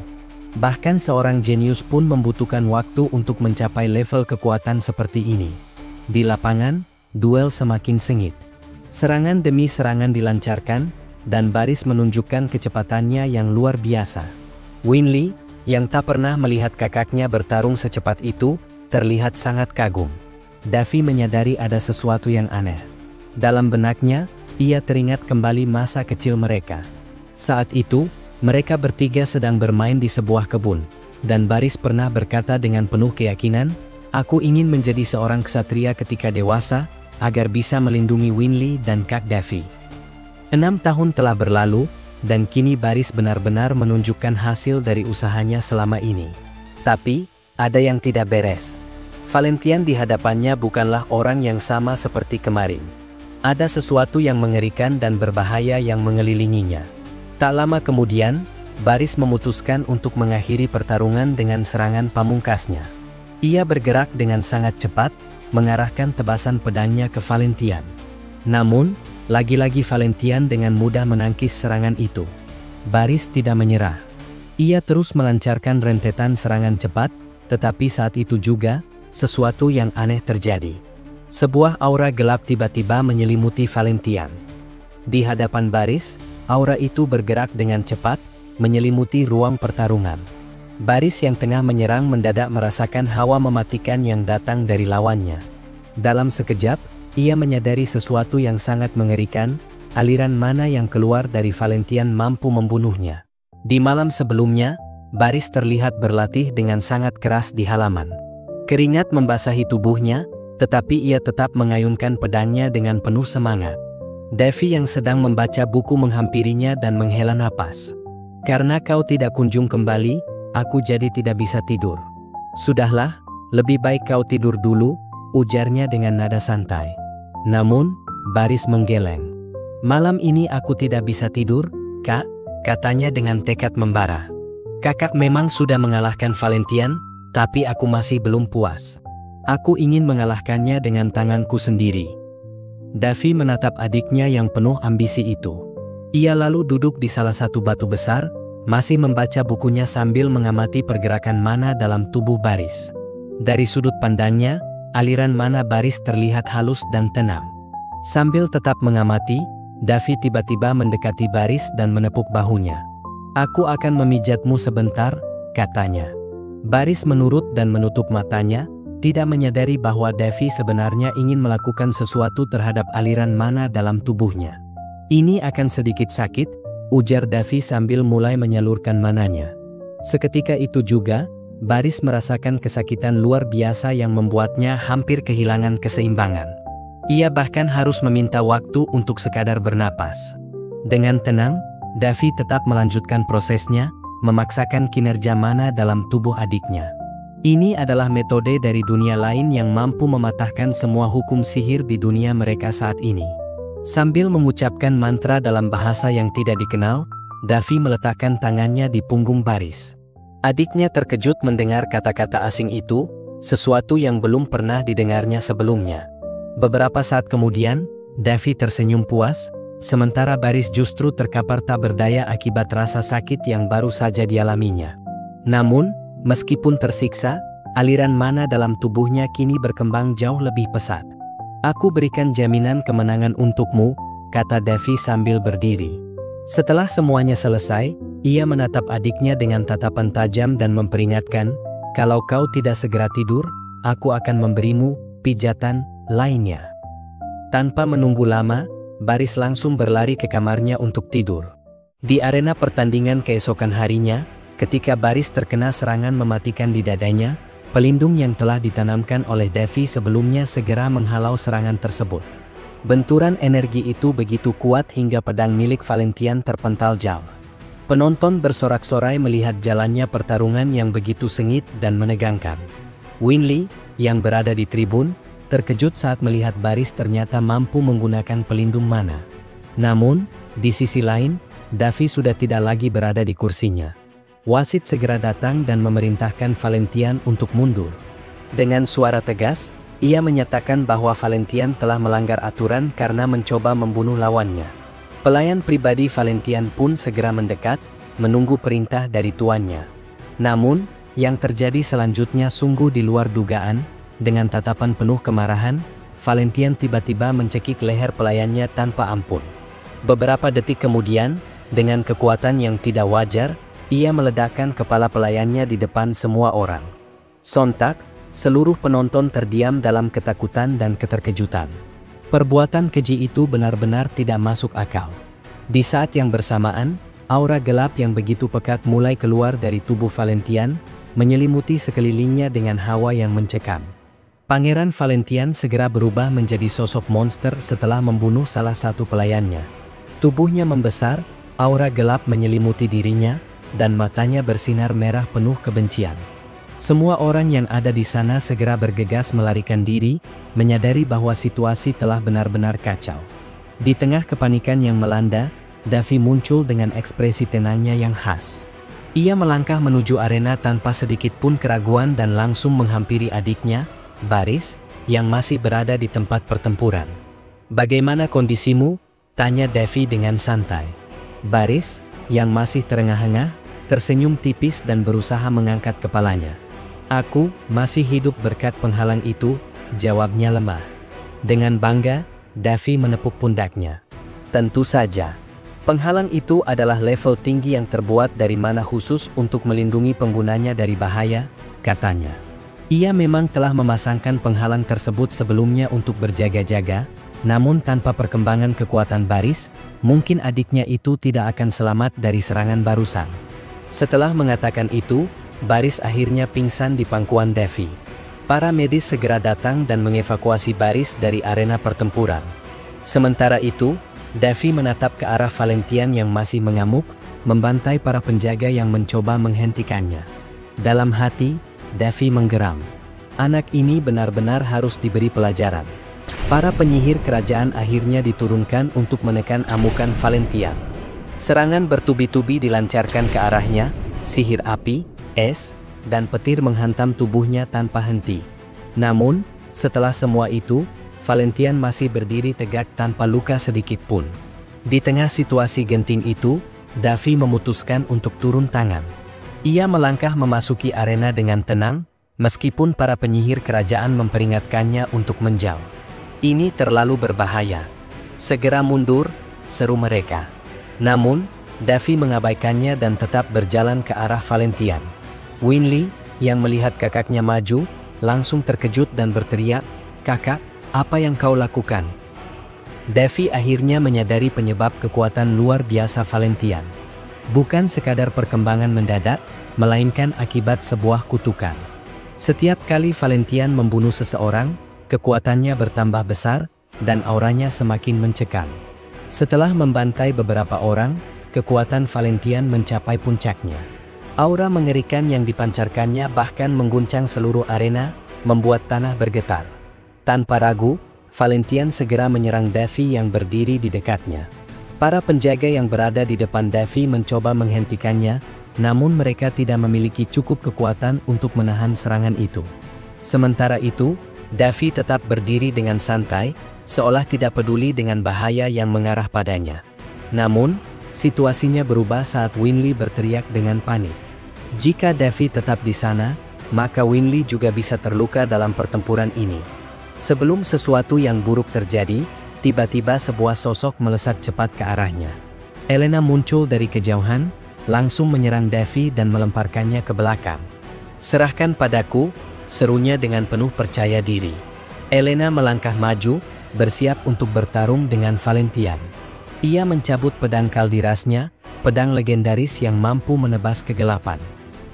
Bahkan seorang jenius pun membutuhkan waktu untuk mencapai level kekuatan seperti ini. Di lapangan, duel semakin sengit. Serangan demi serangan dilancarkan, dan Baris menunjukkan kecepatannya yang luar biasa. Winley, yang tak pernah melihat kakaknya bertarung secepat itu, terlihat sangat kagum. Davy menyadari ada sesuatu yang aneh. Dalam benaknya, ia teringat kembali masa kecil mereka. Saat itu, mereka bertiga sedang bermain di sebuah kebun, dan Baris pernah berkata dengan penuh keyakinan, "Aku ingin menjadi seorang ksatria ketika dewasa, agar bisa melindungi Winley dan Kak Davy." 6 tahun telah berlalu, dan kini Baris benar-benar menunjukkan hasil dari usahanya selama ini. Tapi, ada yang tidak beres. Valentian di hadapannya bukanlah orang yang sama seperti kemarin. Ada sesuatu yang mengerikan dan berbahaya yang mengelilinginya. Tak lama kemudian, Baris memutuskan untuk mengakhiri pertarungan dengan serangan pamungkasnya. Ia bergerak dengan sangat cepat, mengarahkan tebasan pedangnya ke Valentian. Namun, lagi-lagi Valentian dengan mudah menangkis serangan itu. Baris tidak menyerah. Ia terus melancarkan rentetan serangan cepat, tetapi saat itu juga, sesuatu yang aneh terjadi. Sebuah aura gelap tiba-tiba menyelimuti Valentian. Di hadapan Baris, aura itu bergerak dengan cepat, menyelimuti ruang pertarungan. Baris yang tengah menyerang mendadak merasakan hawa mematikan yang datang dari lawannya. Dalam sekejap, ia menyadari sesuatu yang sangat mengerikan, aliran mana yang keluar dari Valentian mampu membunuhnya. Di malam sebelumnya, Baris terlihat berlatih dengan sangat keras di halaman. Keringat membasahi tubuhnya, tetapi ia tetap mengayunkan pedangnya dengan penuh semangat. Davy yang sedang membaca buku menghampirinya dan menghela napas. "Karena kau tidak kunjung kembali, aku jadi tidak bisa tidur." "Sudahlah, lebih baik kau tidur dulu," ujarnya dengan nada santai. Namun, Baris menggeleng. "Malam ini aku tidak bisa tidur, Kak," katanya dengan tekad membara. "Kakak memang sudah mengalahkan Valentian, tapi aku masih belum puas. Aku ingin mengalahkannya dengan tanganku sendiri." Davy menatap adiknya yang penuh ambisi itu. Ia lalu duduk di salah satu batu besar, masih membaca bukunya sambil mengamati pergerakan mana dalam tubuh Baris. Dari sudut pandangnya, aliran mana Baris terlihat halus dan tenang. Sambil tetap mengamati, Davy tiba-tiba mendekati Baris dan menepuk bahunya. "Aku akan memijatmu sebentar," katanya. Baris menurut dan menutup matanya, tidak menyadari bahwa Davy sebenarnya ingin melakukan sesuatu terhadap aliran mana dalam tubuhnya. "Ini akan sedikit sakit," ujar Davy sambil mulai menyalurkan mananya. Seketika itu juga, Baris merasakan kesakitan luar biasa yang membuatnya hampir kehilangan keseimbangan. Ia bahkan harus meminta waktu untuk sekadar bernapas. Dengan tenang, Davy tetap melanjutkan prosesnya, memaksakan kinerja mana dalam tubuh adiknya. Ini adalah metode dari dunia lain yang mampu mematahkan semua hukum sihir di dunia mereka saat ini. Sambil mengucapkan mantra dalam bahasa yang tidak dikenal, Davy meletakkan tangannya di punggung Baris. Adiknya terkejut mendengar kata-kata asing itu, sesuatu yang belum pernah didengarnya sebelumnya. Beberapa saat kemudian, Davy tersenyum puas, sementara Baris justru terkapar tak berdaya akibat rasa sakit yang baru saja dialaminya. Namun, meskipun tersiksa, aliran mana dalam tubuhnya kini berkembang jauh lebih pesat. "Aku berikan jaminan kemenangan untukmu," kata Davy sambil berdiri. Setelah semuanya selesai, ia menatap adiknya dengan tatapan tajam dan memperingatkan, "Kalau kau tidak segera tidur, aku akan memberimu pijatan lainnya." Tanpa menunggu lama, Baris langsung berlari ke kamarnya untuk tidur. Di arena pertandingan keesokan harinya, ketika Baris terkena serangan mematikan di dadanya, pelindung yang telah ditanamkan oleh Davy sebelumnya segera menghalau serangan tersebut. Benturan energi itu begitu kuat hingga pedang milik Valentian terpental jauh. Penonton bersorak-sorai melihat jalannya pertarungan yang begitu sengit dan menegangkan. Winley, yang berada di tribun, terkejut saat melihat Baris ternyata mampu menggunakan pelindung mana. Namun, di sisi lain, Davy sudah tidak lagi berada di kursinya. Wasit segera datang dan memerintahkan Valentian untuk mundur. Dengan suara tegas, ia menyatakan bahwa Valentian telah melanggar aturan karena mencoba membunuh lawannya. Pelayan pribadi Valentian pun segera mendekat, menunggu perintah dari tuannya. Namun, yang terjadi selanjutnya sungguh di luar dugaan. Dengan tatapan penuh kemarahan, Valentian tiba-tiba mencekik leher pelayannya tanpa ampun. Beberapa detik kemudian, dengan kekuatan yang tidak wajar, ia meledakkan kepala pelayannya di depan semua orang. Sontak, seluruh penonton terdiam dalam ketakutan dan keterkejutan. Perbuatan keji itu benar-benar tidak masuk akal. Di saat yang bersamaan, aura gelap yang begitu pekat mulai keluar dari tubuh Valentian, menyelimuti sekelilingnya dengan hawa yang mencekam. Pangeran Valentian segera berubah menjadi sosok monster setelah membunuh salah satu pelayannya. Tubuhnya membesar, aura gelap menyelimuti dirinya, dan matanya bersinar merah penuh kebencian. Semua orang yang ada di sana segera bergegas melarikan diri, menyadari bahwa situasi telah benar-benar kacau. Di tengah kepanikan yang melanda, Davy muncul dengan ekspresi tenangnya yang khas. Ia melangkah menuju arena tanpa sedikit pun keraguan dan langsung menghampiri adiknya, Baris, yang masih berada di tempat pertempuran. "Bagaimana kondisimu?" tanya Davy dengan santai. Baris, yang masih terengah-engah, tersenyum tipis dan berusaha mengangkat kepalanya. "Aku masih hidup berkat penghalang itu," jawabnya lemah. Dengan bangga, Davy menepuk pundaknya. "Tentu saja. Penghalang itu adalah level tinggi yang terbuat dari mana khusus untuk melindungi penggunanya dari bahaya," katanya. Ia memang telah memasangkan penghalang tersebut sebelumnya untuk berjaga-jaga, namun tanpa perkembangan kekuatan Baris, mungkin adiknya itu tidak akan selamat dari serangan barusan. Setelah mengatakan itu, Baris akhirnya pingsan di pangkuan Davy. Para medis segera datang dan mengevakuasi Baris dari arena pertempuran. Sementara itu, Davy menatap ke arah Valentian yang masih mengamuk, membantai para penjaga yang mencoba menghentikannya. Dalam hati, Davy menggeram. Anak ini benar-benar harus diberi pelajaran. Para penyihir kerajaan akhirnya diturunkan untuk menekan amukan Valentian. Serangan bertubi-tubi dilancarkan ke arahnya, sihir api, es, dan petir menghantam tubuhnya tanpa henti. Namun, setelah semua itu, Valentian masih berdiri tegak tanpa luka sedikit pun. Di tengah situasi genting itu, Davy memutuskan untuk turun tangan. Ia melangkah memasuki arena dengan tenang, meskipun para penyihir kerajaan memperingatkannya untuk menjauh. "Ini terlalu berbahaya. Segera mundur," seru mereka. Namun, Davy mengabaikannya dan tetap berjalan ke arah Valentian. Winley, yang melihat kakaknya maju, langsung terkejut dan berteriak, "Kakak, apa yang kau lakukan?" Davy akhirnya menyadari penyebab kekuatan luar biasa Valentian. Bukan sekadar perkembangan mendadak, melainkan akibat sebuah kutukan. Setiap kali Valentian membunuh seseorang, kekuatannya bertambah besar, dan auranya semakin mencekam. Setelah membantai beberapa orang, kekuatan Valentian mencapai puncaknya. Aura mengerikan yang dipancarkannya bahkan mengguncang seluruh arena, membuat tanah bergetar. Tanpa ragu, Valentian segera menyerang Davy yang berdiri di dekatnya. Para penjaga yang berada di depan Davy mencoba menghentikannya, namun mereka tidak memiliki cukup kekuatan untuk menahan serangan itu. Sementara itu, Davy tetap berdiri dengan santai, seolah tidak peduli dengan bahaya yang mengarah padanya. Namun, situasinya berubah saat Winley berteriak dengan panik. Jika Davy tetap di sana, maka Winley juga bisa terluka dalam pertempuran ini. Sebelum sesuatu yang buruk terjadi, tiba-tiba sebuah sosok melesat cepat ke arahnya. Elena muncul dari kejauhan, langsung menyerang Davy dan melemparkannya ke belakang. "Serahkan padaku," serunya dengan penuh percaya diri. Elena melangkah maju, bersiap untuk bertarung dengan Valentian. Ia mencabut pedang kaldirasnya, pedang legendaris yang mampu menebas kegelapan.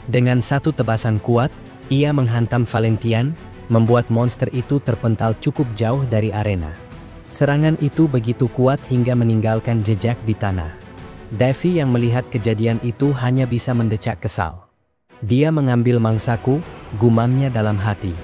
Dengan satu tebasan kuat, ia menghantam Valentian, membuat monster itu terpental cukup jauh dari arena. Serangan itu begitu kuat hingga meninggalkan jejak di tanah. Davy yang melihat kejadian itu hanya bisa mendecak kesal. "Dia mengambil mangsaku," gumamnya dalam hati.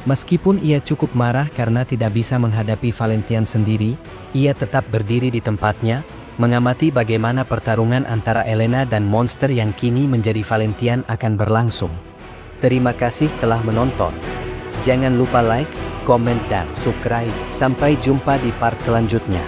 Meskipun ia cukup marah karena tidak bisa menghadapi Valentian sendiri, ia tetap berdiri di tempatnya, mengamati bagaimana pertarungan antara Elena dan monster yang kini menjadi Valentian akan berlangsung. Terima kasih telah menonton. Jangan lupa like, komen, dan subscribe. Sampai jumpa di part selanjutnya.